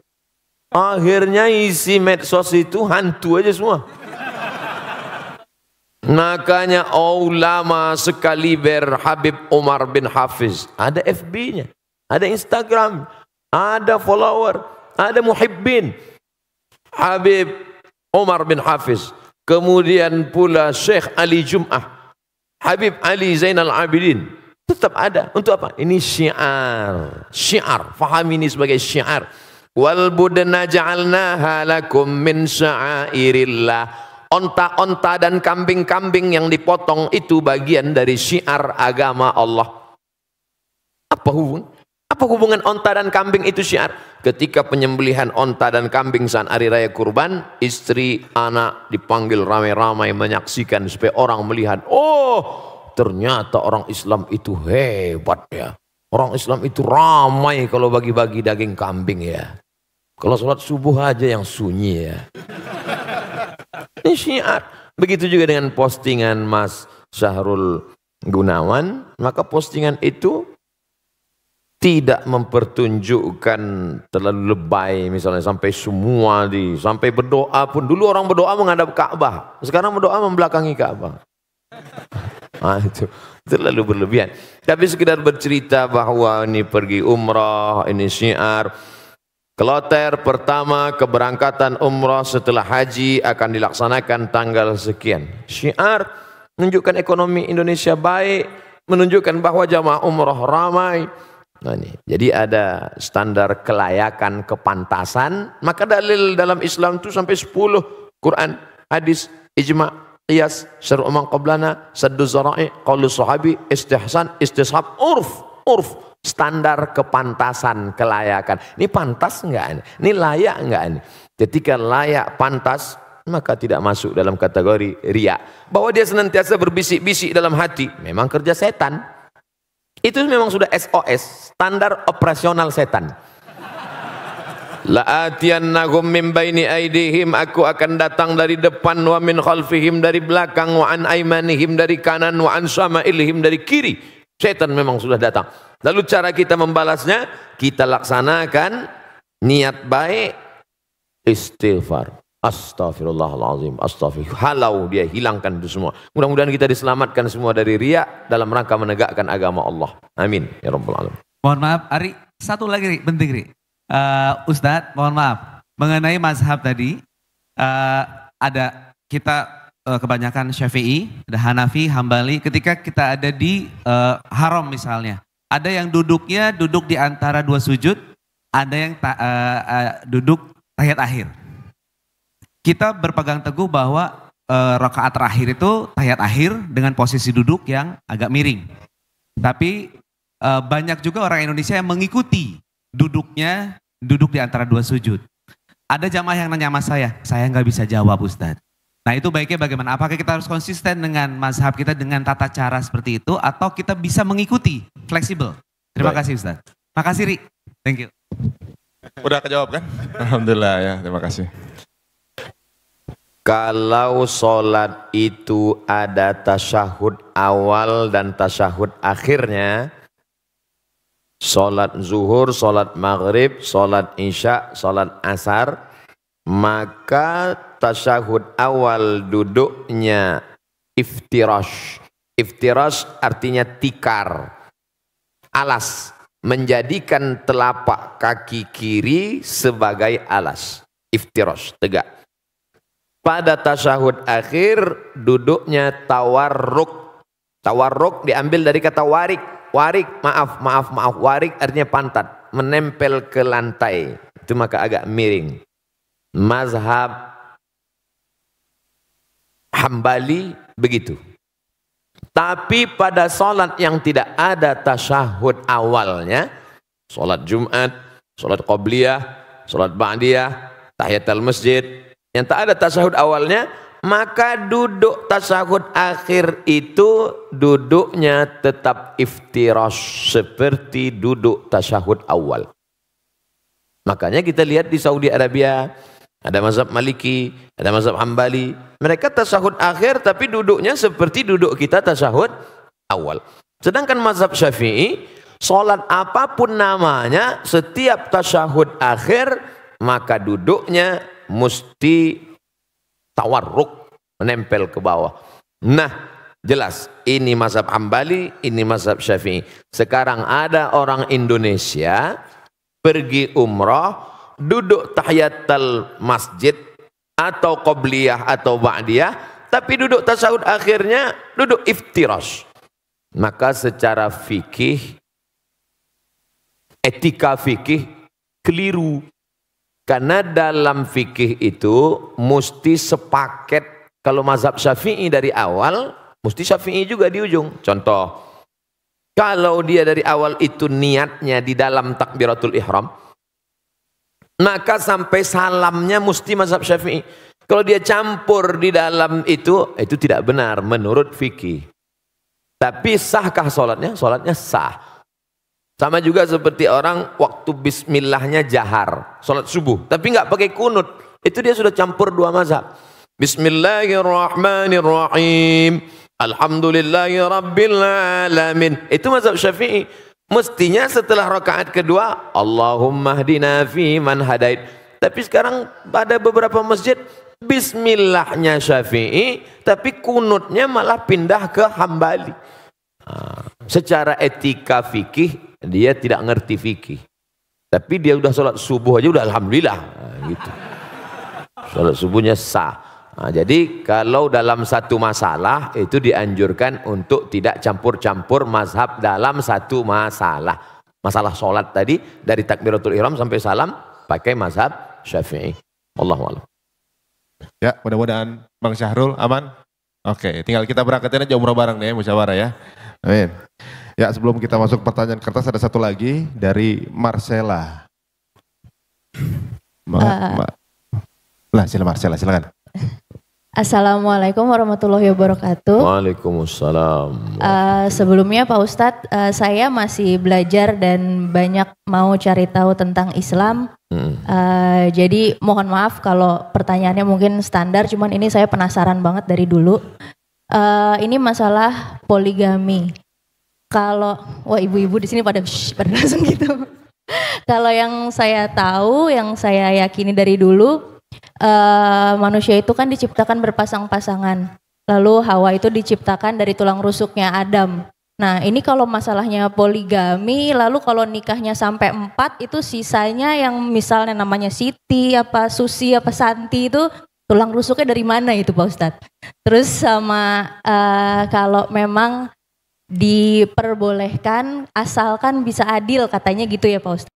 Akhirnya isi medsos itu hantu aja semua. Makanya ulama sekaliber Habib Umar bin Hafiz, ada FB-nya, ada Instagram, ada follower, ada muhibbin. Habib Umar bin Hafiz, kemudian pula Syekh Ali Jum'ah, Habib Ali Zainal Abidin, tetap ada. Untuk apa? Ini syiar, fahami ini sebagai syiar. Wal budna ja'alnaha lakum min sya'airillah. Onta-onta dan kambing-kambing yang dipotong itu bagian dari syiar agama Allah. Apa hubungan onta dan kambing itu syiar? Ketika penyembelihan onta dan kambing saat hari raya kurban, istri, anak dipanggil ramai-ramai menyaksikan supaya orang melihat, oh ternyata orang Islam itu hebat ya. Orang Islam itu ramai kalau bagi-bagi daging kambing ya. Kalau sholat subuh aja yang sunyi ya. Ini syiar. Begitu juga dengan postingan Mas Syahrul Gunawan, maka postingan itu tidak mempertunjukkan terlalu lebay, misalnya sampai semua sampai berdoa pun. Dulu orang berdoa menghadap Ka'bah, sekarang berdoa membelakangi Ka'bah. Nah, itu terlalu berlebihan. Tapi sekedar bercerita bahwa ini pergi umrah, ini syiar. Kloter pertama keberangkatan umrah setelah haji akan dilaksanakan tanggal sekian. Syiar menunjukkan ekonomi Indonesia baik, menunjukkan bahwa jamaah umrah ramai. Nah ini, jadi ada standar kelayakan, kepantasan. Maka dalil dalam Islam itu sampai 10. Quran, hadis, ijma', qiyas, syar'u man qablana, saddu zara'i, qaulu sahabi, istihsan, istishab, urf. Standar kepantasan, kelayakan. Ini pantas enggak? Ini layak enggak? Ketika layak, pantas, maka tidak masuk dalam kategori riya. Bahwa dia senantiasa berbisik-bisik dalam hati, memang kerja setan. Itu memang sudah SOS, standar operasional setan. La'atiyannahum min baini aidihim, aku akan datang dari depan, wa min khalfihim dari belakang, wa an aimanihim dari kanan, wa an syama'ilihim dari kiri. Setan memang sudah datang. Lalu cara kita membalasnya, kita laksanakan niat baik, istighfar. Astaghfirullahaladzim, astagfirullah. Halau dia hilangkan itu semua. Mudah-mudahan kita diselamatkan semua dari riya dalam rangka menegakkan agama Allah. Amin ya rabbal alamin. Mohon maaf, Ari, satu lagi Ri, penting Ri. Ustadz, mohon maaf, mengenai mazhab tadi, ada kita kebanyakan Syafi'i, ada Hanafi, Hambali, ketika kita ada di haram misalnya, ada yang duduknya duduk di antara dua sujud, ada yang duduk tahiyat akhir. Kita berpegang teguh bahwa rakaat terakhir itu tahiyat akhir dengan posisi duduk yang agak miring. Tapi banyak juga orang Indonesia yang mengikuti duduknya duduk di antara dua sujud. Ada jamaah yang nanya sama saya nggak bisa jawab Ustadz. Nah itu baiknya bagaimana? Apakah kita harus konsisten dengan mazhab kita dengan tata cara seperti itu atau kita bisa mengikuti, fleksibel? Terima kasih Ustadz. Makasih Ri. Thank you. Udah kejawab kan? Alhamdulillah ya, terima kasih. Kalau sholat itu ada tasyahud awal dan tasyahud akhirnya, sholat zuhur, sholat maghrib, sholat isya, sholat asar, maka tasyahud awal duduknya iftirash. Iftirash artinya tikar, alas, menjadikan telapak kaki kiri sebagai alas. Iftirash, tegak. Pada tasyahud akhir duduknya tawarruk. Tawarruk diambil dari kata warik. Warik, maaf. Warik artinya pantat, menempel ke lantai. Itu maka agak miring. Mazhab Hambali begitu. Tapi pada sholat yang tidak ada tasyahud awalnya, sholat Jumat, sholat Qobliyah, sholat Ba'diyah, tahiyatul masjid, yang tak ada tasyahud awalnya, maka duduk tasyahud akhir itu duduknya tetap iftirash seperti duduk tasyahud awal. Makanya kita lihat di Saudi Arabia ada mazhab Maliki, ada mazhab Hambali, mereka tasyahud akhir tapi duduknya seperti duduk kita tasyahud awal. Sedangkan mazhab Syafi'i, sholat apapun namanya, setiap tasyahud akhir maka duduknya mesti tawarruk, menempel ke bawah. Nah, jelas ini mazhab Hambali, ini mazhab Syafi'i. Sekarang ada orang Indonesia pergi umrah, duduk tahiyatul masjid atau qobliyah atau ba'diyah, tapi duduk tasyahud akhirnya duduk iftirash. Maka secara fikih, etika fikih keliru. Karena dalam fikih itu mesti sepaket. Kalau mazhab Syafi'i dari awal, mesti Syafi'i juga di ujung. Contoh, kalau dia dari awal itu niatnya di dalam takbiratul ihram, maka sampai salamnya mesti mazhab Syafi'i. Kalau dia campur di dalam itu tidak benar menurut fikih. Tapi sahkah sholatnya? Sholatnya sah. Sama juga seperti orang waktu bismillahnya jahar, sholat subuh, tapi nggak pakai kunut. Itu dia sudah campur dua mazhab. Bismillahirrahmanirrahim. Alhamdulillahi rabbil alamin. Itu mazhab Syafi'i. Mestinya setelah rakaat kedua, Allahumma hdina fi man hadait. Tapi sekarang pada beberapa masjid, bismillahnya Syafi'i, tapi kunutnya malah pindah ke Hambali. Secara etika fikih, dia tidak ngerti fikih. Tapi dia udah sholat subuh aja udah alhamdulillah. Gitu. Sholat subuhnya sah. Nah, jadi kalau dalam satu masalah itu dianjurkan untuk tidak campur-campur mazhab dalam satu masalah. Masalah sholat tadi dari takbiratul ihram sampai salam pakai mazhab Syafi'i. Wallahu a'lam. Ya, mudah-mudahan Bang Syahrul aman. Oke, tinggal kita berangkatin aja umrah bareng nih, musyawarah ya. Amin. Ya, sebelum kita masuk pertanyaan kertas ada satu lagi dari Marcella. Marcella, silakan. Assalamualaikum warahmatullahi wabarakatuh. Waalaikumsalam. Sebelumnya Pak Ustadz, saya masih belajar dan banyak mau cari tahu tentang Islam. Jadi mohon maaf kalau pertanyaannya mungkin standar, cuman ini saya penasaran banget dari dulu. Ini masalah poligami. Kalau, wah ibu-ibu di sini pada langsung gitu. Kalau yang saya tahu, yang saya yakini dari dulu, manusia itu kan diciptakan berpasang-pasangan. Lalu Hawa itu diciptakan dari tulang rusuknya Adam. Nah ini kalau masalahnya poligami, lalu kalau nikahnya sampai 4 itu sisanya yang misalnya namanya Siti, apa Susi, apa Santi itu tulang rusuknya dari mana itu Pak Ustadz? Terus sama kalau memang diperbolehkan asalkan bisa adil katanya gitu ya Pak Ustadz.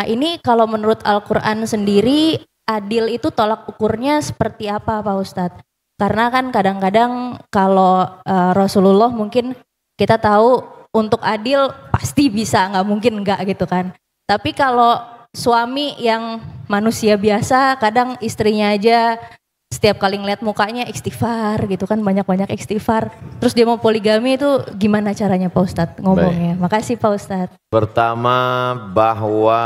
Ini kalau menurut Al-Quran sendiri adil itu tolak ukurnya seperti apa Pak Ustadz? Karena kan kadang-kadang kalau Rasulullah mungkin kita tahu untuk adil pasti bisa, nggak mungkin enggak gitu kan. Tapi kalau suami yang manusia biasa, kadang istrinya aja setiap kali ngeliat mukanya istighfar gitu kan, banyak-banyak istighfar. Terus dia mau poligami itu gimana caranya Pak Ustadz ngomongnya? Baik. Makasih Pak Ustadz. Pertama bahwa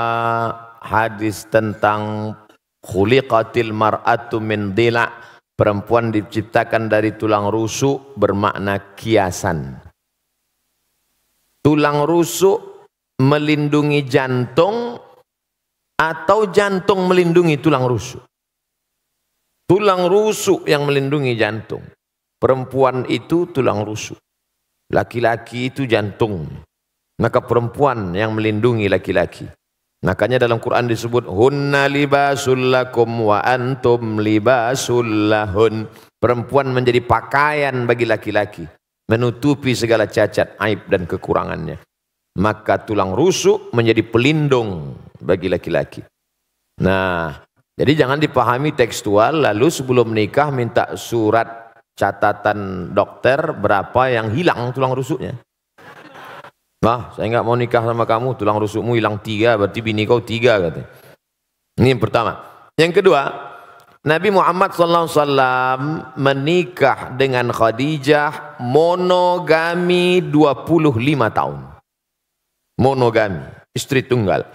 hadis tentang khuliqatil mar'atu min dila', perempuan diciptakan dari tulang rusuk, bermakna kiasan. Tulang rusuk melindungi jantung atau jantung melindungi tulang rusuk? Tulang rusuk yang melindungi jantung. Perempuan itu tulang rusuk. Laki-laki itu jantung. Maka perempuan yang melindungi laki-laki. Makanya dalam Quran disebut hunna libasul lakum wa antum libasul lahun. Perempuan menjadi pakaian bagi laki-laki, menutupi segala cacat, aib dan kekurangannya. Maka tulang rusuk menjadi pelindung bagi laki-laki. Nah, jadi jangan dipahami tekstual lalu sebelum nikah minta surat catatan dokter berapa yang hilang tulang rusuknya. Nah, saya nggak mau nikah sama kamu, tulang rusukmu hilang 3, berarti bini kau 3 katanya. Ini yang pertama. Yang kedua, Nabi Muhammad SAW menikah dengan Khadijah monogami 25 tahun. Monogami, istri tunggal.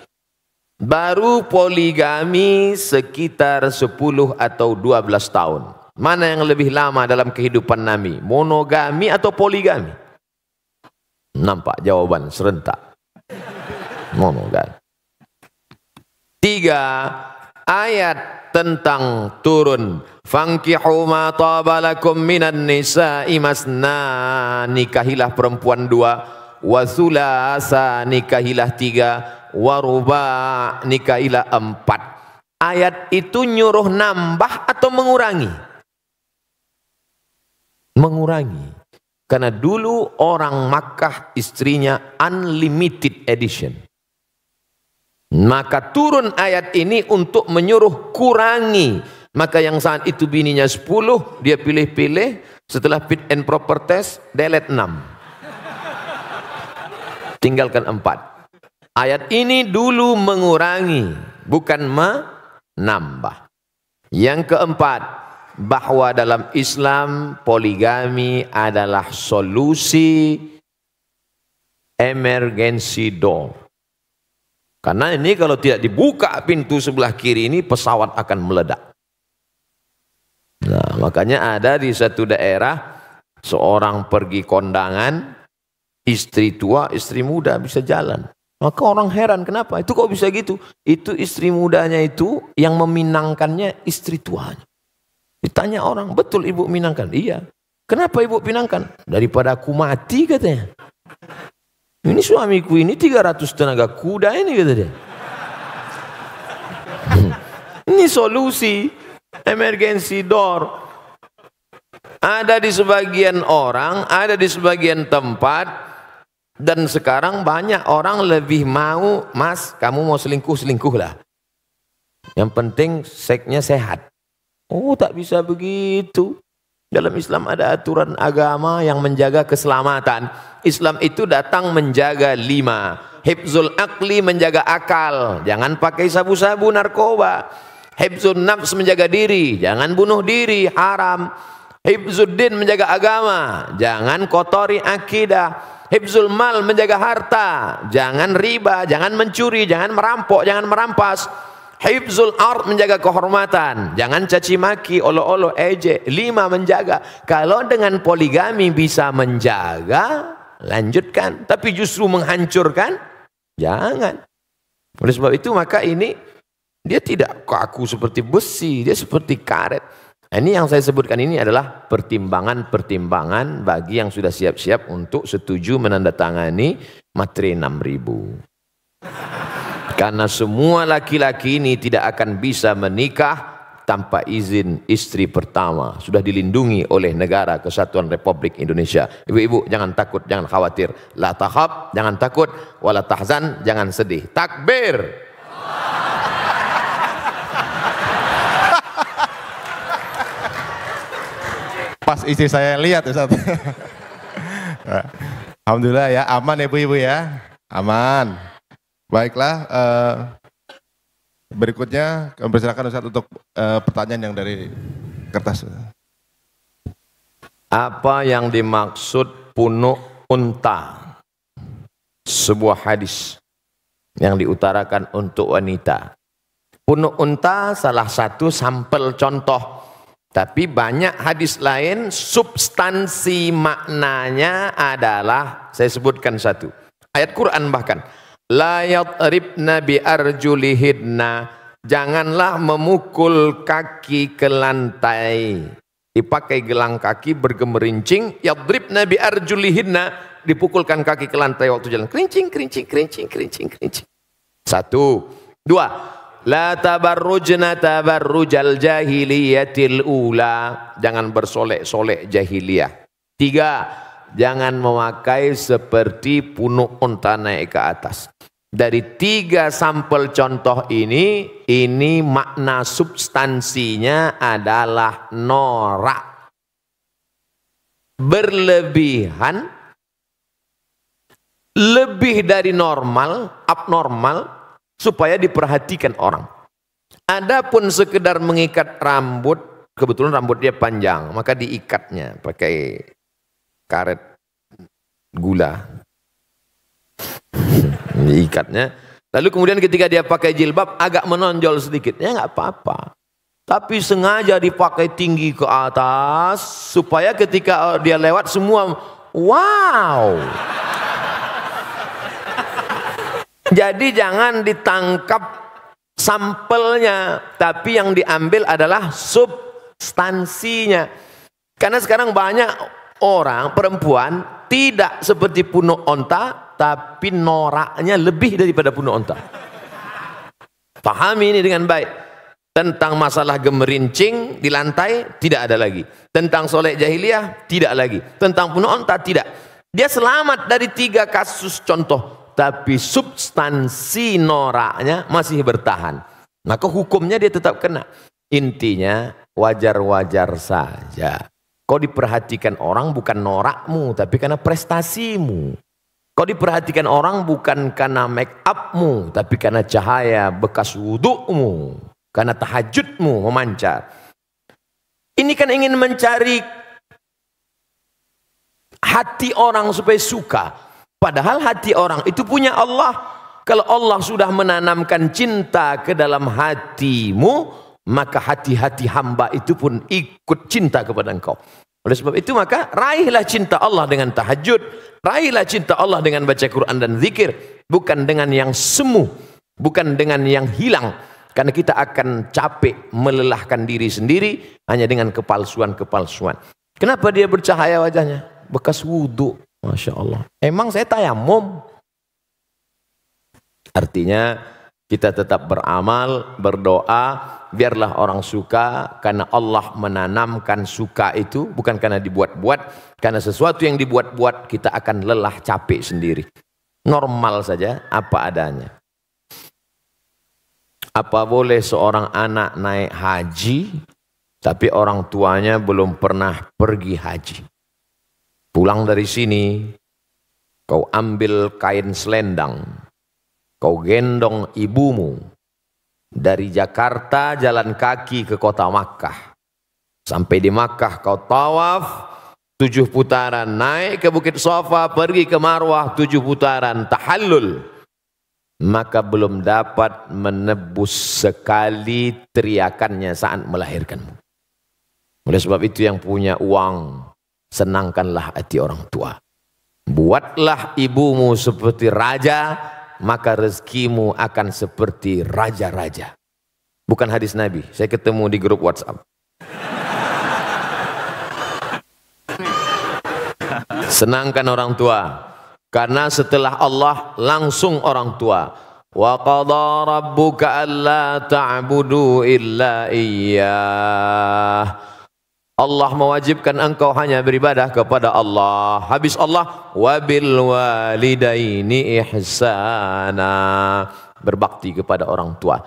Baru poligami sekitar 10 atau 12 tahun. Mana yang lebih lama dalam kehidupan Nabi? Monogami atau poligami? Nampak jawaban serentak. Monogami. 3, ayat tentang turun fankihu ma tabalakum minan nisa'i masna, nikahilah perempuan 2, wa thulasa, nikahilah 3, wa ruba', nikahilah 4. Ayat itu nyuruh nambah atau mengurangi? Mengurangi. Karena dulu orang Makkah istrinya unlimited edition. Maka turun ayat ini untuk menyuruh kurangi. Maka yang saat itu bininya 10, dia pilih-pilih, setelah fit and proper test, delete 6. Tinggalkan 4. Ayat ini dulu mengurangi, bukan menambah. Yang keempat, bahwa dalam Islam poligami adalah solusi emergency door. Karena ini kalau tidak dibuka pintu sebelah kiri ini, pesawat akan meledak. Nah, makanya ada di satu daerah seorang pergi kondangan, istri tua, istri muda bisa jalan. Maka orang heran, kenapa? Itu kok bisa gitu? Itu istri mudanya itu yang meminangkannya istri tuanya. Ditanya orang, betul ibu minangkan? Iya. Kenapa ibu pinangkan? Daripada aku mati katanya. Ini suamiku ini 300 tenaga kuda ini kata dia. Ini solusi emergency door. Ada di sebagian orang, ada di sebagian tempat, dan sekarang banyak orang lebih mau, mas kamu mau selingkuh lah. Yang penting seksnya sehat. Oh, tak bisa begitu. Dalam Islam ada aturan agama yang menjaga keselamatan. Islam itu datang menjaga 5. Hifzul aqli, menjaga akal. Jangan pakai sabu-sabu, narkoba. Hifzul nafs, menjaga diri. Jangan bunuh diri, haram. Hifzuddin, menjaga agama. Jangan kotori akidah. Hifzul mal, menjaga harta. Jangan riba, jangan mencuri, jangan merampok, jangan merampas. Hifzul ard, menjaga kehormatan. Jangan caci maki, olo-olo, ejek. 5, menjaga. Kalau dengan poligami bisa menjaga, lanjutkan. Tapi justru menghancurkan, jangan. Oleh sebab itu maka ini Dia tidak kaku seperti besi, dia seperti karet. Nah, ini yang saya sebutkan ini adalah pertimbangan-pertimbangan bagi yang sudah siap-siap untuk setuju menandatangani materi 6.000. Karena semua laki-laki ini tidak akan bisa menikah tanpa izin istri pertama. Sudah dilindungi oleh Negara Kesatuan Republik Indonesia. Ibu-ibu jangan takut, jangan khawatir. La tahab, jangan takut. Wala tahzan, jangan sedih. Takbir. Pas istri saya lihat Ustaz. Alhamdulillah ya, aman ya ibu-ibu ya. Aman. Baiklah, berikutnya kami persilakan Ustaz untuk pertanyaan yang dari kertas. Apa yang dimaksud punuk unta? Sebuah hadis yang diutarakan untuk wanita. Punuk unta salah satu sampel contoh. Tapi banyak hadis lain substansi maknanya adalah, saya sebutkan satu. Ayat Quran bahkan. La yadribna bi arjulihidna, janganlah memukul kaki ke lantai. Dipakai gelang kaki bergemerincing, yadribna bi arjulihidna, dipukulkan kaki ke lantai waktu jalan. Kerincing, kerincing, kerincing, kerincing, kerincing. Satu. Dua. La tabarrujna tabarrujal jahiliyatil ula, jangan bersolek-solek jahiliyah. Tiga. Jangan memakai seperti punuk unta naik ke atas. Dari tiga sampel contoh ini makna substansinya adalah norak. Berlebihan, lebih dari normal, abnormal, supaya diperhatikan orang. Adapun sekedar mengikat rambut, kebetulan rambut dia panjang, maka diikatnya pakai karet gula, diikatnya. Lalu kemudian ketika dia pakai jilbab agak menonjol sedikit, ya nggak apa-apa. Tapi sengaja dipakai tinggi ke atas supaya ketika dia lewat semua wow. Jadi jangan ditangkap sampelnya, tapi yang diambil adalah substansinya. Karena sekarang banyak orang, perempuan tidak seperti punuk onta, tapi noraknya lebih daripada punuk onta. Pahami ini dengan baik. Tentang masalah gemerincing di lantai, tidak ada lagi. Tentang solek jahiliyah, tidak lagi. Tentang punuk onta, tidak. Dia selamat dari tiga kasus contoh. Tapi substansi noraknya masih bertahan. Maka hukumnya dia tetap kena. Intinya wajar-wajar saja. Kau diperhatikan orang bukan norakmu, tapi karena prestasimu. Kau diperhatikan orang bukan karena make upmu, tapi karena cahaya bekas wudukmu, karena tahajudmu memancar. Ini kan ingin mencari hati orang supaya suka. Padahal hati orang itu punya Allah. Kalau Allah sudah menanamkan cinta ke dalam hatimu, maka hati-hati hamba itu pun ikut cinta kepada engkau. Oleh sebab itu maka raihlah cinta Allah dengan tahajud, raihlah cinta Allah dengan baca Quran dan zikir, bukan dengan yang semu, bukan dengan yang hilang. Karena kita akan capek melelahkan diri sendiri hanya dengan kepalsuan-kepalsuan. Kenapa dia bercahaya wajahnya? Bekas wudhu, Masya Allah. Emang saya tayamum? Artinya kita tetap beramal, berdoa, biarlah orang suka, karena Allah menanamkan suka itu bukan karena dibuat-buat. Karena sesuatu yang dibuat-buat kita akan lelah, capek sendiri. Normal saja, apa adanya. Apa boleh seorang anak naik haji, tapi orang tuanya belum pernah pergi haji? Pulang dari sini, kau ambil kain selendang, kau gendong ibumu, dari Jakarta jalan kaki ke kota Makkah. Sampai di Makkah kau tawaf 7 putaran, naik ke Bukit Safa, pergi ke Marwah 7 putaran, tahallul. Maka belum dapat menebus sekali teriakannya saat melahirkanmu. Oleh sebab itu yang punya uang, senangkanlah hati orang tua. Buatlah ibumu seperti raja, maka rezekimu akan seperti raja-raja. Bukan hadis Nabi, saya ketemu di grup WhatsApp. Senangkan orang tua, karena setelah Allah langsung orang tua. Wa qadha rabbuka alla ta'budu illa iyyah. Allah mewajibkan engkau hanya beribadah kepada Allah. Habis Allah, wabil walidaini ihsana. Berbakti kepada orang tua.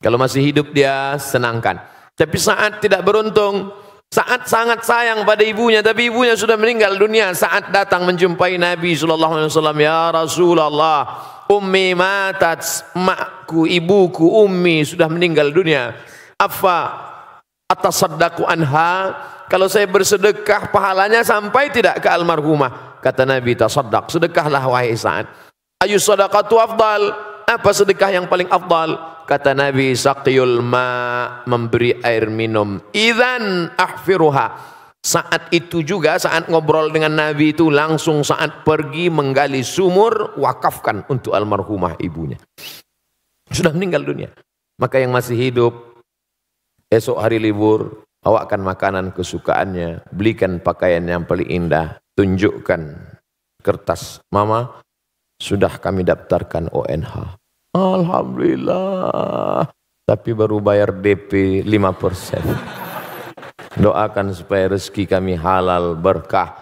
Kalau masih hidup dia senangkan. Tapi saat tidak beruntung, saat sangat sayang pada ibunya, tapi ibunya sudah meninggal dunia, saat datang menjumpai Nabi SAW, ya Rasulullah, ummi matat, makku, ibuku, ummi sudah meninggal dunia. Afa atasaddaqu anha? Kalau saya bersedekah, pahalanya sampai tidak ke almarhumah? Kata Nabi, tasaddaq, sedekahlah wahai Sa'ad. Ayu sadaqatu afdal? Apa sedekah yang paling afdal? Kata Nabi, saqiyul ma, memberi air minum. Idzan ahfiruha. Saat itu juga, saat ngobrol dengan Nabi itu, langsung saat pergi menggali sumur, wakafkan untuk almarhumah ibunya. Sudah meninggal dunia. Maka yang masih hidup, esok hari libur, bawakan makanan kesukaannya, belikan pakaian yang paling indah, tunjukkan kertas, mama, sudah kami daftarkan ONH. Alhamdulillah. Tapi baru bayar DP 5%. Doakan supaya rezeki kami halal berkah.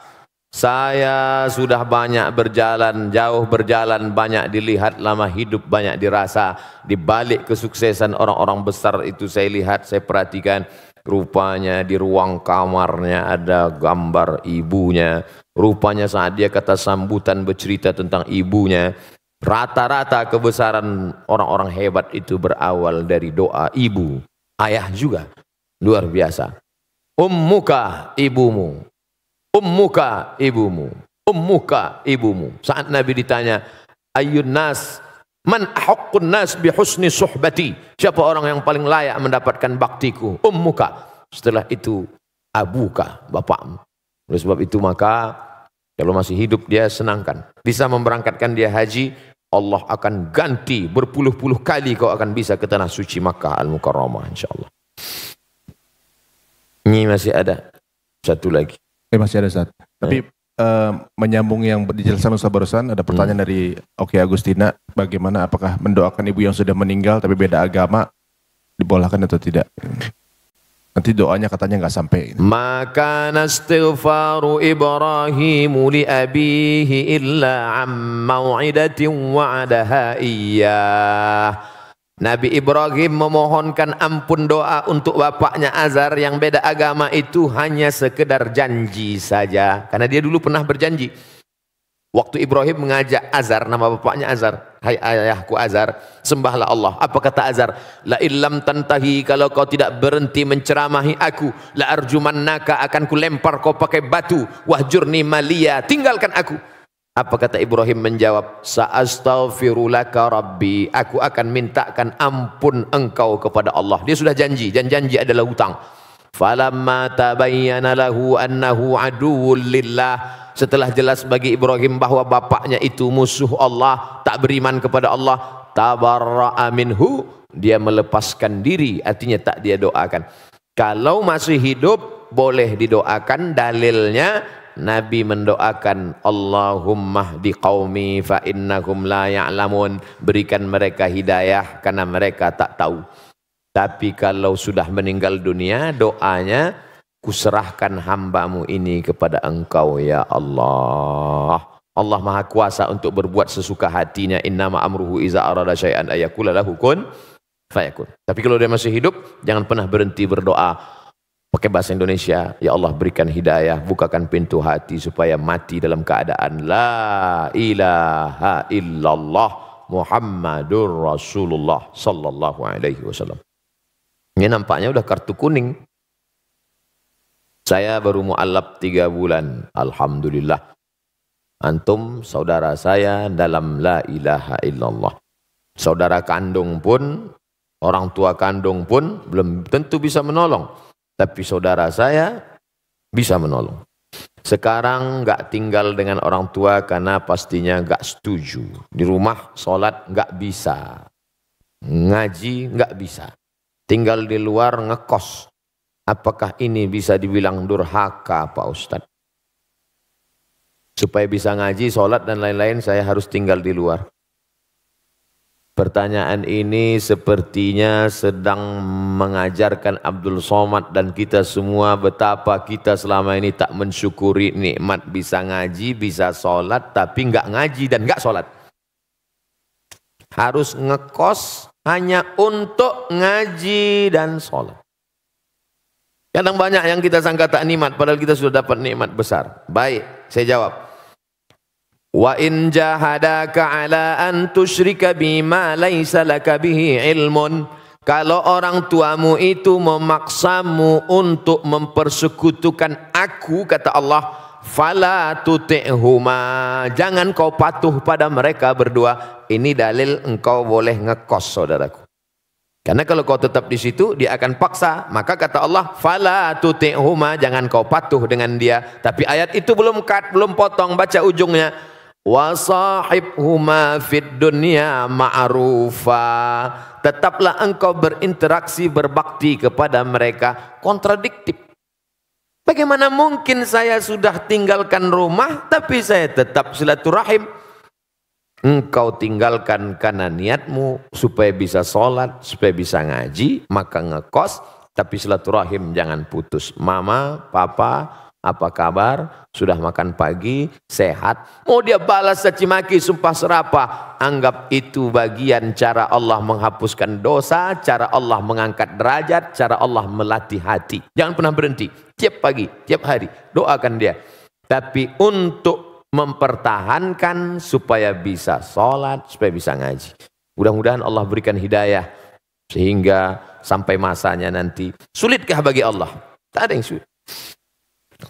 Saya sudah banyak berjalan, jauh berjalan, banyak dilihat, lama hidup banyak dirasa. Di balik kesuksesan orang-orang besar itu saya lihat, saya perhatikan. Rupanya di ruang kamarnya ada gambar ibunya. Rupanya saat dia kata sambutan bercerita tentang ibunya, rata-rata kebesaran orang-orang hebat itu berawal dari doa ibu. Ayah juga luar biasa. Ummuka ibumu, ummuka ibumu, ummuka ibumu. Saat Nabi ditanya, ayyun nas, man ahaqqun nas bi husni suhbati, siapa orang yang paling layak mendapatkan baktiku? Ummuka. Setelah itu abuka, bapakmu. Oleh sebab itu maka kalau masih hidup dia senangkan. Bisa memberangkatkan dia haji, Allah akan ganti berpuluh-puluh kali kau akan bisa ke tanah suci Makkah Al-Mukarramah insyaallah. Ini masih ada satu lagi. Masih ada Ustaz. Tapi menyambung yang dijelaskan Ustaz barusan, ada pertanyaan dari Oki Agustina, bagaimana apakah mendoakan ibu yang sudah meninggal tapi beda agama dibolehkan atau tidak? Nanti doanya katanya nggak sampai. Maka nastighfaru Ibrahimu li abihi illa am mau'idatin wa'adaha iyyah. Nabi Ibrahim memohonkan ampun doa untuk bapaknya Azar yang beda agama itu hanya sekedar janji saja. Karena dia dulu pernah berjanji. Waktu Ibrahim mengajak Azar, nama bapaknya Azar, hai ayahku Azar, sembahlah Allah. Apa kata Azar? La illam tantahi, kalau kau tidak berhenti menceramahi aku, la arjumannaka, akan ku lempar kau pakai batu, wahjurni maliya, tinggalkan aku. Apa kata Ibrahim menjawab? Sa'astaghfirulaka rabbi, aku akan mintakan ampun engkau kepada Allah. Dia sudah janji, dan janji adalah hutang. Falamma tabayyana lahu annahu aduwwul lillah, setelah jelas bagi Ibrahim bahwa bapaknya itu musuh Allah, tak beriman kepada Allah, tabarra'a minhu, dia melepaskan diri, artinya tak dia doakan. Kalau masih hidup boleh didoakan, dalilnya Nabi mendoakan Allahumma hdi qaumi fa innahum la ya'lamun, berikan mereka hidayah karena mereka tak tahu. Tapi kalau sudah meninggal dunia, doanya, kuserahkan hambamu ini kepada engkau ya Allah. Allah maha kuasa untuk berbuat sesuka hatinya. Innama amruhu iza arada syai'an ayakula lahu kun fayakun. Tapi kalau dia masih hidup, jangan pernah berhenti berdoa. Pakai bahasa Indonesia, ya Allah berikan hidayah, bukakan pintu hati supaya mati dalam keadaan la ilaha illallah Muhammadur Rasulullah sallallahu alaihi wasallam. Ini nampaknya udah kartu kuning. Saya baru mu'alaf 3 bulan. Alhamdulillah. Antum saudara saya dalam la ilaha illallah. Saudara kandung pun, orang tua kandung pun belum tentu bisa menolong. Tapi saudara saya bisa menolong. Sekarang nggak tinggal dengan orang tua karena pastinya nggak setuju. Di rumah sholat nggak bisa. Ngaji nggak bisa. tinggal di luar ngekos. Apakah ini bisa dibilang durhaka Pak Ustadz? Supaya bisa ngaji, sholat dan lain-lain saya harus tinggal di luar. Pertanyaan ini sepertinya sedang mengajarkan Abdul Somad dan kita semua betapa kita selama ini tak mensyukuri nikmat bisa ngaji, bisa sholat, tapi nggak ngaji dan nggak sholat. Harus ngekos hanya untuk ngaji dan sholat. Kadang banyak yang kita sangka tak nikmat, padahal kita sudah dapat nikmat besar. Baik, saya jawab. Wa in jahadaka ala an tusyrika bima laisa laka bihi ilmun. Kalau orang tuamu itu memaksamu untuk mempersekutukan aku, kata Allah, fala tuti'huma, jangan kau patuh pada mereka berdua. Ini dalil engkau boleh ngekos, saudaraku. Karena kalau kau tetap di situ, dia akan paksa. Maka kata Allah, fala tuti'huma, jangan kau patuh dengan dia. Tapi ayat itu belum potong, baca ujungnya. Wa sahibhuma fid dunya ma'rufa, tetaplah engkau berinteraksi, berbakti kepada mereka. Kontradiktif. Bagaimana mungkin saya sudah tinggalkan rumah tapi saya tetap silaturahim? Engkau tinggalkan karena niatmu supaya bisa sholat, supaya bisa ngaji, maka ngekos, tapi silaturahim jangan putus. Mama, papa, apa kabar? Sudah makan pagi? Sehat? Mau dia balas caci maki, sumpah serapah, anggap itu bagian cara Allah menghapuskan dosa, cara Allah mengangkat derajat, cara Allah melatih hati. Jangan pernah berhenti. Tiap pagi, tiap hari, doakan dia. Tapi untuk mempertahankan supaya bisa sholat, supaya bisa ngaji. Mudah-mudahan Allah berikan hidayah sehingga sampai masanya nanti. Sulitkah bagi Allah? Tak ada yang sulit.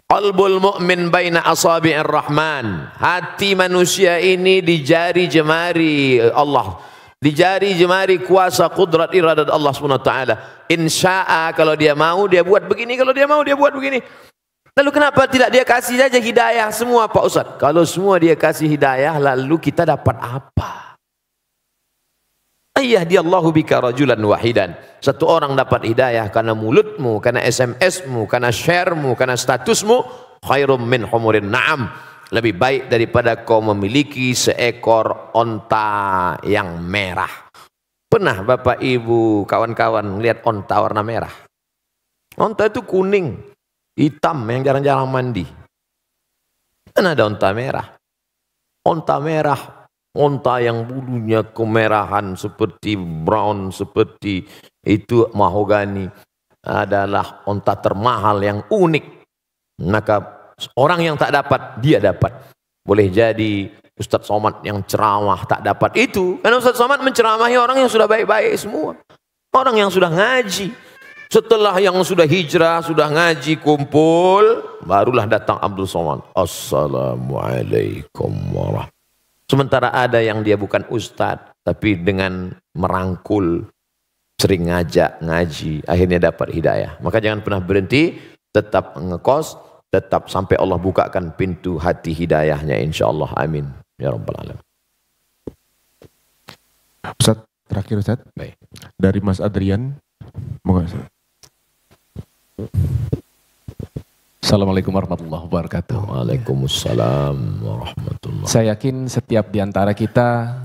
Qalbul mu'min baina asabi'ir rahman. Hati manusia ini di jari jemari Allah. Di jari jemari kuasa kudrat iradat Allah SWT. Insya'a, kalau dia mau dia buat begini, kalau dia mau dia buat begini. Lalu kenapa tidak dia kasih saja hidayah semua Pak Ustadz? Kalau semua dia kasih hidayah, lalu kita dapat apa? Ayyahdiyallahu bika rajulan wahidan. Satu orang dapat hidayah karena mulutmu, karena SMS-mu, karena share-mu, karena statusmu. Khairum min humurin na'am. Lebih baik daripada kau memiliki seekor onta yang merah. Pernah Bapak Ibu kawan-kawan lihat onta warna merah? Onta itu kuning, hitam yang jarang-jarang mandi. Kan ada onta merah. Onta merah, onta yang bulunya kemerahan seperti brown, seperti itu mahogani, adalah onta termahal yang unik. Maka orang yang tak dapat, dia dapat. Boleh jadi Ustadz Somad yang ceramah tak dapat itu, karena Ustadz Somad menceramahi orang yang sudah baik-baik semua. Orang yang sudah ngaji. Setelah yang sudah hijrah, sudah ngaji, kumpul, barulah datang Abdul Somad. Assalamualaikum warahmatullahi. Sementara ada yang dia bukan ustadz, tapi dengan merangkul, sering ngajak, ngaji, akhirnya dapat hidayah. Maka jangan pernah berhenti, tetap ngekos, tetap sampai Allah bukakan pintu hati hidayahnya, insyaAllah. Amin. Ya Rabbal Alamin. Ustaz, terakhir Ustaz. Baik. Dari Mas Adrian. Assalamualaikum warahmatullahi wabarakatuh. Waalaikumsalam warahmatullahi. Saya yakin setiap di antara kita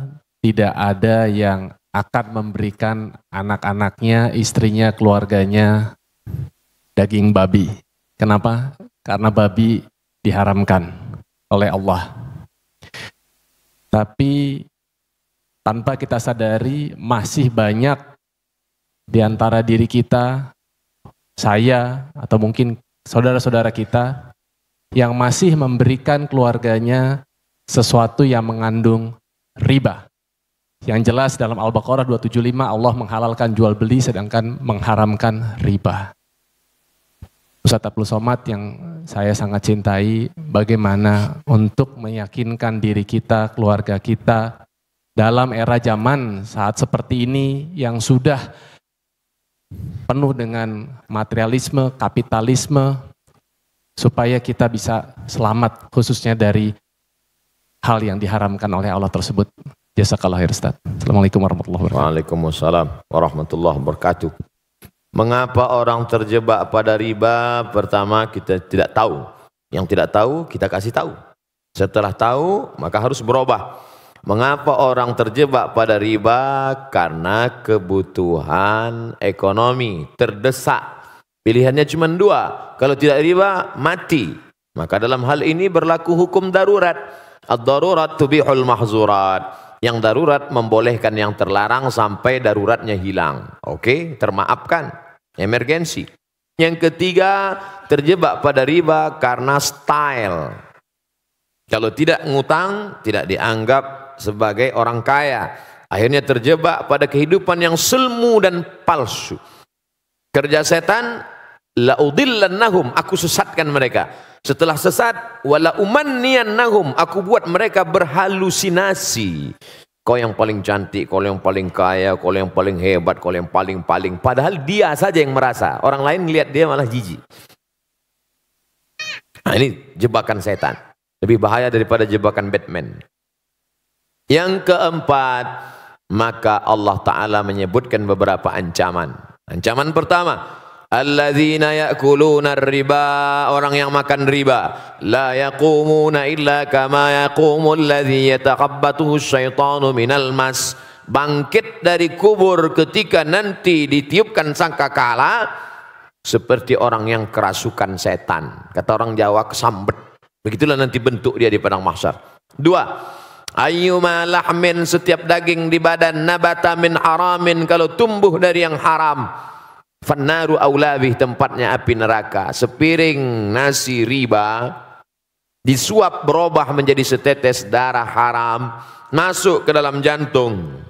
tidak ada yang akan memberikan anak-anaknya, istrinya, keluarganya daging babi. Kenapa? Karena babi diharamkan oleh Allah. Tapi tanpa kita sadari masih banyak di antara diri kita, saya atau mungkin saudara-saudara kita yang masih memberikan keluarganya sesuatu yang mengandung riba. Yang jelas dalam Al-Baqarah 275 Allah menghalalkan jual beli sedangkan mengharamkan riba. Ustadz Abdul Somad yang saya sangat cintai, bagaimana untuk meyakinkan diri kita, keluarga kita dalam era zaman saat seperti ini yang sudah penuh dengan materialisme, kapitalisme, supaya kita bisa selamat khususnya dari hal yang diharamkan oleh Allah tersebut. Jazakallah khair Ustaz. Assalamualaikum warahmatullahi wabarakatuh. Waalaikumsalam warahmatullahi wabarakatuh. Mengapa orang terjebak pada riba? Pertama, kita tidak tahu. Yang tidak tahu, kita kasih tahu. Setelah tahu, maka harus berubah. Mengapa orang terjebak pada riba? Karena kebutuhan ekonomi, terdesak. Pilihannya cuma dua. Kalau tidak riba, mati. Maka dalam hal ini berlaku hukum darurat. Ad-darurat tubihul mahzurat. Yang darurat membolehkan yang terlarang sampai daruratnya hilang. Oke, termaafkan. Emergensi. Yang ketiga, terjebak pada riba karena style. Kalau tidak ngutang, tidak dianggap sebagai orang kaya. Akhirnya terjebak pada kehidupan yang semu dan palsu. Kerja setan, la'udillannahum, aku sesatkan mereka. Setelah sesat, wala umanniyannahum, aku buat mereka berhalusinasi. Kau yang paling cantik, kau yang paling kaya, kau yang paling hebat, kau yang paling-paling. Padahal dia saja yang merasa. Orang lain melihat dia malah jijik. Nah, ini jebakan setan. Lebih bahaya daripada jebakan Batman. Yang keempat, maka Allah Ta'ala menyebutkan beberapa ancaman. Ancaman pertama, alladzina ya'kuluna riba, orang yang makan riba, la yaqumuna illa kama yaqumul ladzi yataqabbathu syaitanu minal mas. Bangkit dari kubur ketika nanti ditiupkan sangkakala seperti orang yang kerasukan setan. Kata orang Jawa, kesambet. Begitulah nanti bentuk dia di padang mahsyar. Dua, ayyuma lahmin, setiap daging di badan, nabata min haramin, kalau tumbuh dari yang haram, fannaru aulabih, tempatnya api neraka. Sepiring nasi riba disuap berubah menjadi setetes darah haram, masuk ke dalam jantung,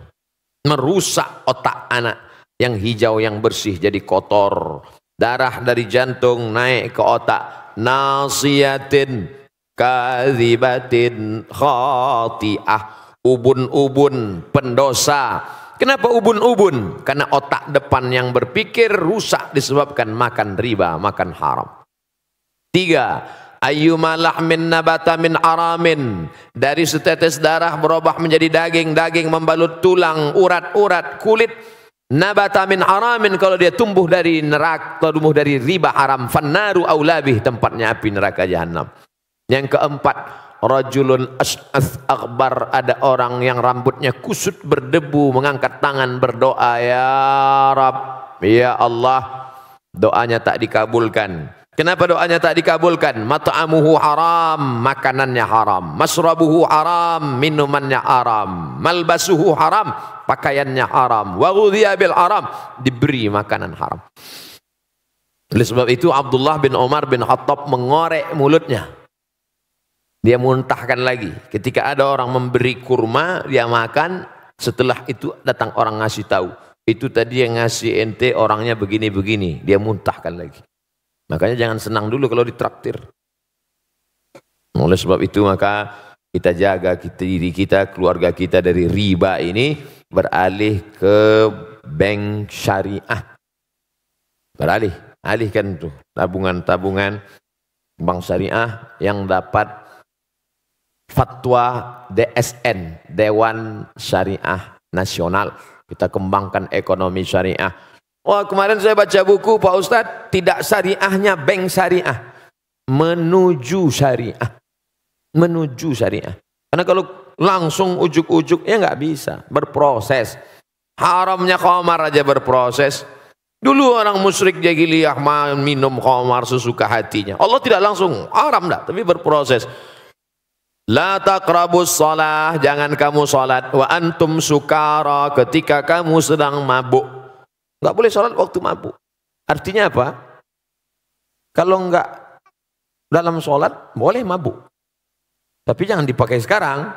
merusak otak anak. Yang hijau yang bersih jadi kotor. Darah dari jantung naik ke otak. Nasiyatin kadzibatin khati'ah, ubun-ubun pendosa. Kenapa ubun-ubun? Karena otak depan yang berpikir rusak disebabkan makan riba, makan haram. Tiga, ayyuma lahmin nabata min aramin, dari setetes darah berubah menjadi daging, daging membalut tulang, urat-urat, kulit. Nabata min aramin, kalau dia tumbuh dari neraka, tumbuh dari riba haram, fannaru aulabih, tempatnya api neraka jahanam. Yang keempat, rajulun as'ath akbar, ada orang yang rambutnya kusut berdebu, mengangkat tangan berdoa, ya Rab, ya Allah, doanya tak dikabulkan. Kenapa doanya tak dikabulkan? Mat'amuhu haram, makanannya haram. Masrabuhu haram, minumannya haram. Malbasuhu haram, pakaiannya haram. Wa ghudhiya bil haram, diberi makanan haram. Oleh sebab itu Abdullah bin Umar bin Khattab mengorek mulutnya. Dia muntahkan lagi. Ketika ada orang memberi kurma, dia makan. Setelah itu datang orang ngasih tahu. Itu tadi yang ngasih ente orangnya begini-begini. Dia muntahkan lagi. Makanya jangan senang dulu kalau ditraktir. Oleh sebab itu maka kita jaga diri kita, keluarga kita dari riba ini. Beralih ke bank syariah. Beralih. Alihkan tuh tabungan-tabungan bank syariah yang dapat fatwa DSN, Dewan Syariah Nasional. Kita kembangkan ekonomi syariah. Wah, kemarin saya baca buku Pak Ustadz, tidak syariahnya bank syariah, menuju syariah, menuju syariah. Karena kalau langsung ujuk-ujuk ya nggak bisa, berproses. Haramnya khamar aja berproses. Dulu orang musyrik jahiliyah minum khamar sesuka hatinya. Allah tidak langsung haram dah, tapi berproses. La taqrabus shalah, jangan kamu salat wa antum sukara, ketika kamu sedang mabuk. Enggak boleh salat waktu mabuk. Artinya apa? Kalau enggak dalam salat boleh mabuk. Tapi jangan dipakai sekarang.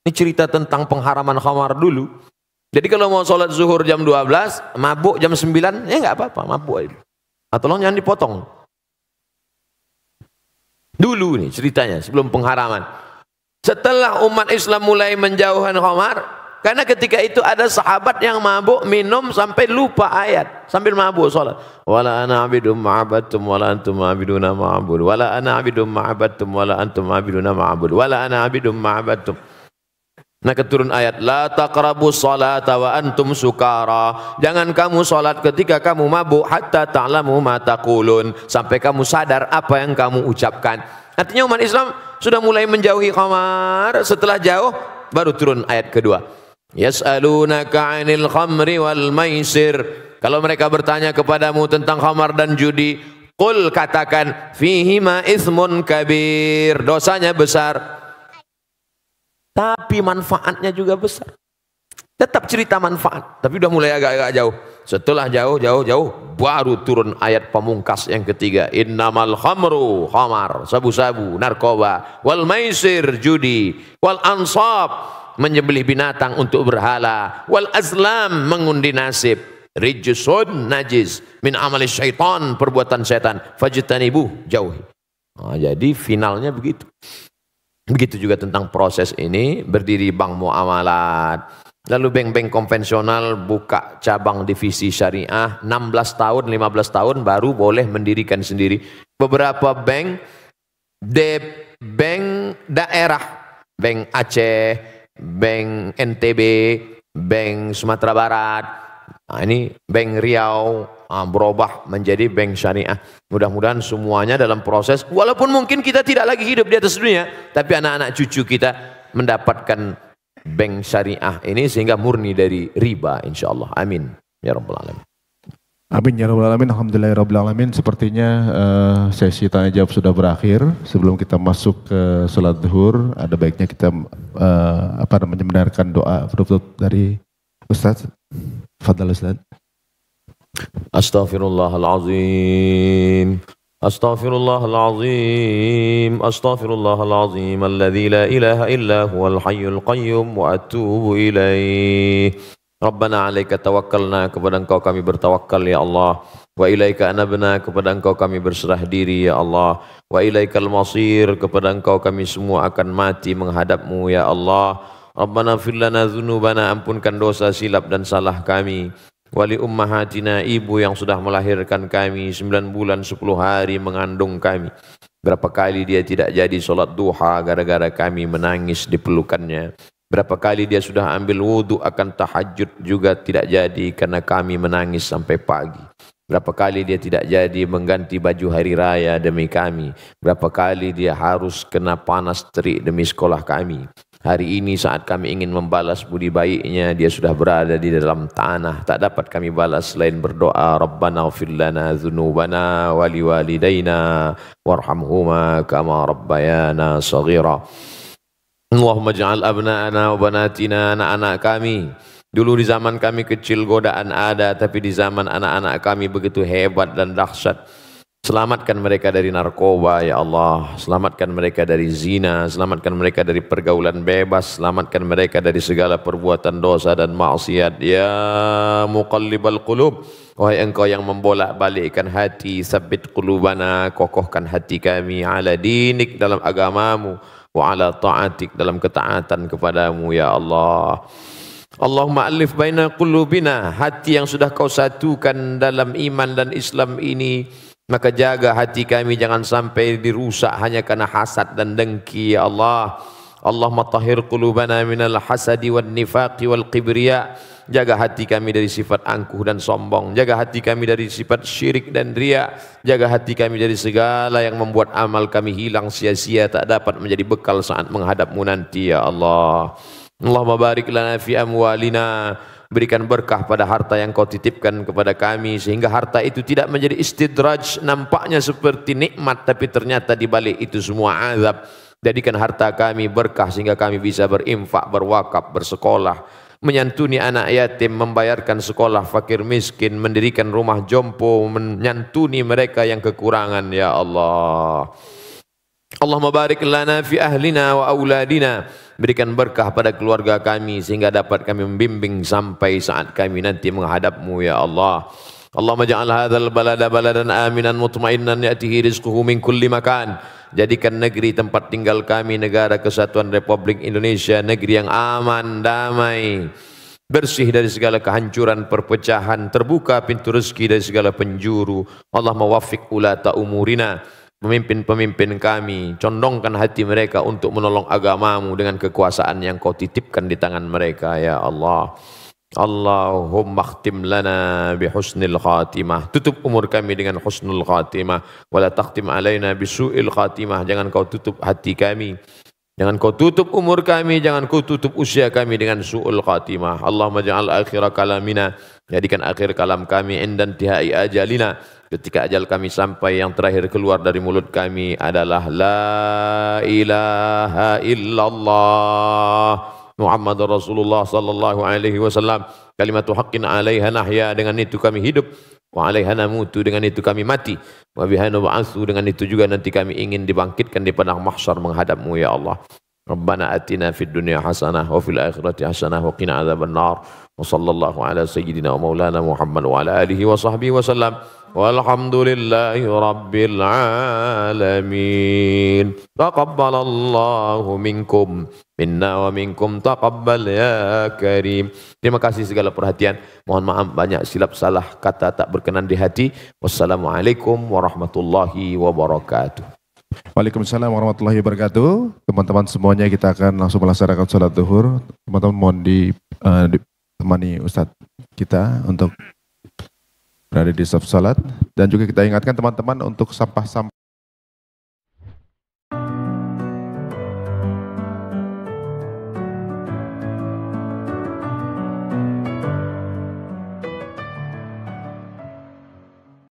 Ini cerita tentang pengharaman khamar dulu. Jadi kalau mau salat zuhur jam 12, mabuk jam 9, ya enggak apa-apa, mabuk aja. Tolong jangan dipotong. Dulu nih ceritanya sebelum pengharaman. Setelah umat Islam mulai menjauhkan khamar, karena ketika itu ada sahabat yang mabuk minum sampai lupa ayat sambil mabuk salat. Wala ana abidum ma'abadtum wala antum ma'abiduna ma'abud. Wala ana abidum ma'abadtum wala antum ma'abiduna ma'abud. Wala ana abidum ma'abadtum. Maka turun ayat, la taqrabus salata wa antum sukara. Jangan kamu salat ketika kamu mabuk, hatta ta'lamu ma taqulun, sampai kamu sadar apa yang kamu ucapkan. Artinya umat Islam sudah mulai menjauhi khamar. Setelah jauh baru turun ayat kedua. Yas'alunaka 'anil khamri wal maisir. Kalau mereka bertanya kepadamu tentang khamar dan judi, qul, katakan, fihima itsmun kabir, dosanya besar, tapi manfaatnya juga besar. Tetap cerita manfaat, tapi udah mulai agak-agak jauh. Setelah jauh, baru turun ayat pamungkas yang ketiga. Innamal khamru, khamar, sabu-sabu, narkoba, wal maisir, judi, wal ansab, menyembelih binatang untuk berhala, wal azlam, mengundi nasib, rijsun, najis, min amali syaitan, perbuatan setan, fajtanibuh, jauhi. Nah, jadi finalnya begitu. Begitu juga tentang proses ini, berdiri bank muamalat, lalu bank-bank konvensional buka cabang divisi syariah, 16 tahun, 15 tahun baru boleh mendirikan sendiri. Beberapa bank daerah, bank Aceh, bank NTB, bank Sumatera Barat, nah ini bank Riau, berubah menjadi bank syariah. Mudah-mudahan semuanya dalam proses, walaupun mungkin kita tidak lagi hidup di atas dunia, tapi anak-anak cucu kita mendapatkan bank syariah ini sehingga murni dari riba, insyaallah. Amin ya rabbal alamin. Amin ya rabbal alamin. Alhamdulillah ya rabbil alamin. Sepertinya sesi tanya jawab sudah berakhir. Sebelum kita masuk ke salat zuhur, ada baiknya kita mendengarkan doa penutup dari Ustaz. Fadhal Ustaz. Astaghfirullahalazim. Astaghfirullahalazim. Astaghfirullahalazim. Alladzi la ilaha illa huwal hayyul qayyum wa atubu ilaih. Rabbana alaika tawakkalna, kepada Engkau kami bertawakal ya Allah. Wa ilaika anabna, kepada Engkau kami berserah diri ya Allah. Wa ilaikal masir, kepada Engkau kami semua akan mati menghadapmu ya Allah. Rabbana fir lana dzunubana, ampunkan dosa silap dan salah kami. Wali ummahatina, ibu yang sudah melahirkan kami, 9 bulan 10 hari mengandung kami. Berapa kali dia tidak jadi sholat duha gara-gara kami menangis di pelukannya. Berapa kali dia sudah ambil wudhu akan tahajud juga tidak jadi karena kami menangis sampai pagi. Berapa kali dia tidak jadi mengganti baju hari raya demi kami. Berapa kali dia harus kena panas terik demi sekolah kami. Hari ini saat kami ingin membalas budi baiknya, dia sudah berada di dalam tanah. Tak dapat kami balas selain berdoa, Rabbana ighfir lana dzunubana wa liwalidayna warhamhuma kama rabbayana shaghira. Allahumma ja'al abna'ana wa banatina, anak-anak kami. Dulu di zaman kami kecil godaan ada, tapi di zaman anak-anak kami begitu hebat dan dahsyat. Selamatkan mereka dari narkoba ya Allah, selamatkan mereka dari zina, selamatkan mereka dari pergaulan bebas, selamatkan mereka dari segala perbuatan dosa dan maksiat. Ya muqallibal qulub, wahai Engkau yang membolak-balikkan hati, sabbit qulubana, kokohkan hati kami, ala dinik, dalam agamamu, wa ala ta'atik, dalam ketaatan kepadamu ya Allah. Allahumma alif baina qulubina, hati yang sudah Kau satukan dalam iman dan Islam ini, maka jaga hati kami jangan sampai dirusak hanya karena hasad dan dengki ya Allah. Allahumma tahhir qulubana minal hasadi wan nifaqi wal kibriya. Jaga hati kami dari sifat angkuh dan sombong. Jaga hati kami dari sifat syirik dan riya. Jaga hati kami dari segala yang membuat amal kami hilang sia-sia, tak dapat menjadi bekal saat menghadapmu nanti ya Allah. Allahumma barik lana fi amwalina, berikan berkah pada harta yang Kau titipkan kepada kami, sehingga harta itu tidak menjadi istidraj, nampaknya seperti nikmat tapi ternyata di balik itu semua azab. Jadikan harta kami berkah sehingga kami bisa berinfak, berwakaf, bersekolah, menyantuni anak yatim, membayarkan sekolah fakir miskin, mendirikan rumah jompo, menyantuni mereka yang kekurangan ya Allah. Allahumma barik lana fi ahlina wa auladina, berikan berkah pada keluarga kami sehingga dapat kami membimbing sampai saat kami nanti menghadapmu ya Allah. Allahumma ja'al hadzal balada baladan aminan mutmainnan ya'tihi rizquhu min kulli makan. Jadikan negeri tempat tinggal kami negara kesatuan Republik Indonesia negeri yang aman, damai, bersih dari segala kehancuran, perpecahan, terbuka pintu rezeki dari segala penjuru. Allahumma waffiq ulata umurina, pemimpin-pemimpin kami, condongkan hati mereka untuk menolong agamamu dengan kekuasaan yang kau titipkan di tangan mereka ya Allah. Allahumma khtim lana bihusnil khatimah. Tutup umur kami dengan husnul khatimah. Wala takhtim alaina bisu'il khatimah. Jangan kau tutup hati kami. Jangan kau tutup umur kami. Jangan kau tutup usia kami dengan su'ul khatimah. Allahumma ja'al akhira kalamina. Jadikan akhir kalam kami indan tihai ajalina. Ketika ajal kami sampai, yang terakhir keluar dari mulut kami adalah La ilaha illallah Muhammad Rasulullah sallallahu alaihi wasallam. Kalimatu haqqin alaiha nahya, dengan itu kami hidup. Wa alaiha namutu, dengan itu kami mati. Wa biha nub'atsu, dengan itu juga nanti kami ingin dibangkitkan di padang mahsyar menghadapmu ya Allah. Rabbana atina fid dunya hasanah wa fil akhirati hasanah wa qina adzabannar. Wa sallallahu ala sayyidina wa maulana Muhammad wa ala alihi wa sahbihi wa sallam. Walhamdulillahi rabbil alamin. Taqabbalallahu minkum minna wa minkum taqabbal ya karim. Terima kasih segala perhatian. Mohon maaf banyak silap salah kata tak berkenan di hati. Wassalamualaikum warahmatullahi wabarakatuh. Waalaikumsalam warahmatullahi wabarakatuh. Teman-teman semuanya, kita akan langsung melaksanakan sholat zuhur. Teman-teman mohon ditemani Ustadz kita untuk berada di saf salat, dan juga kita ingatkan teman-teman untuk sampah-sampah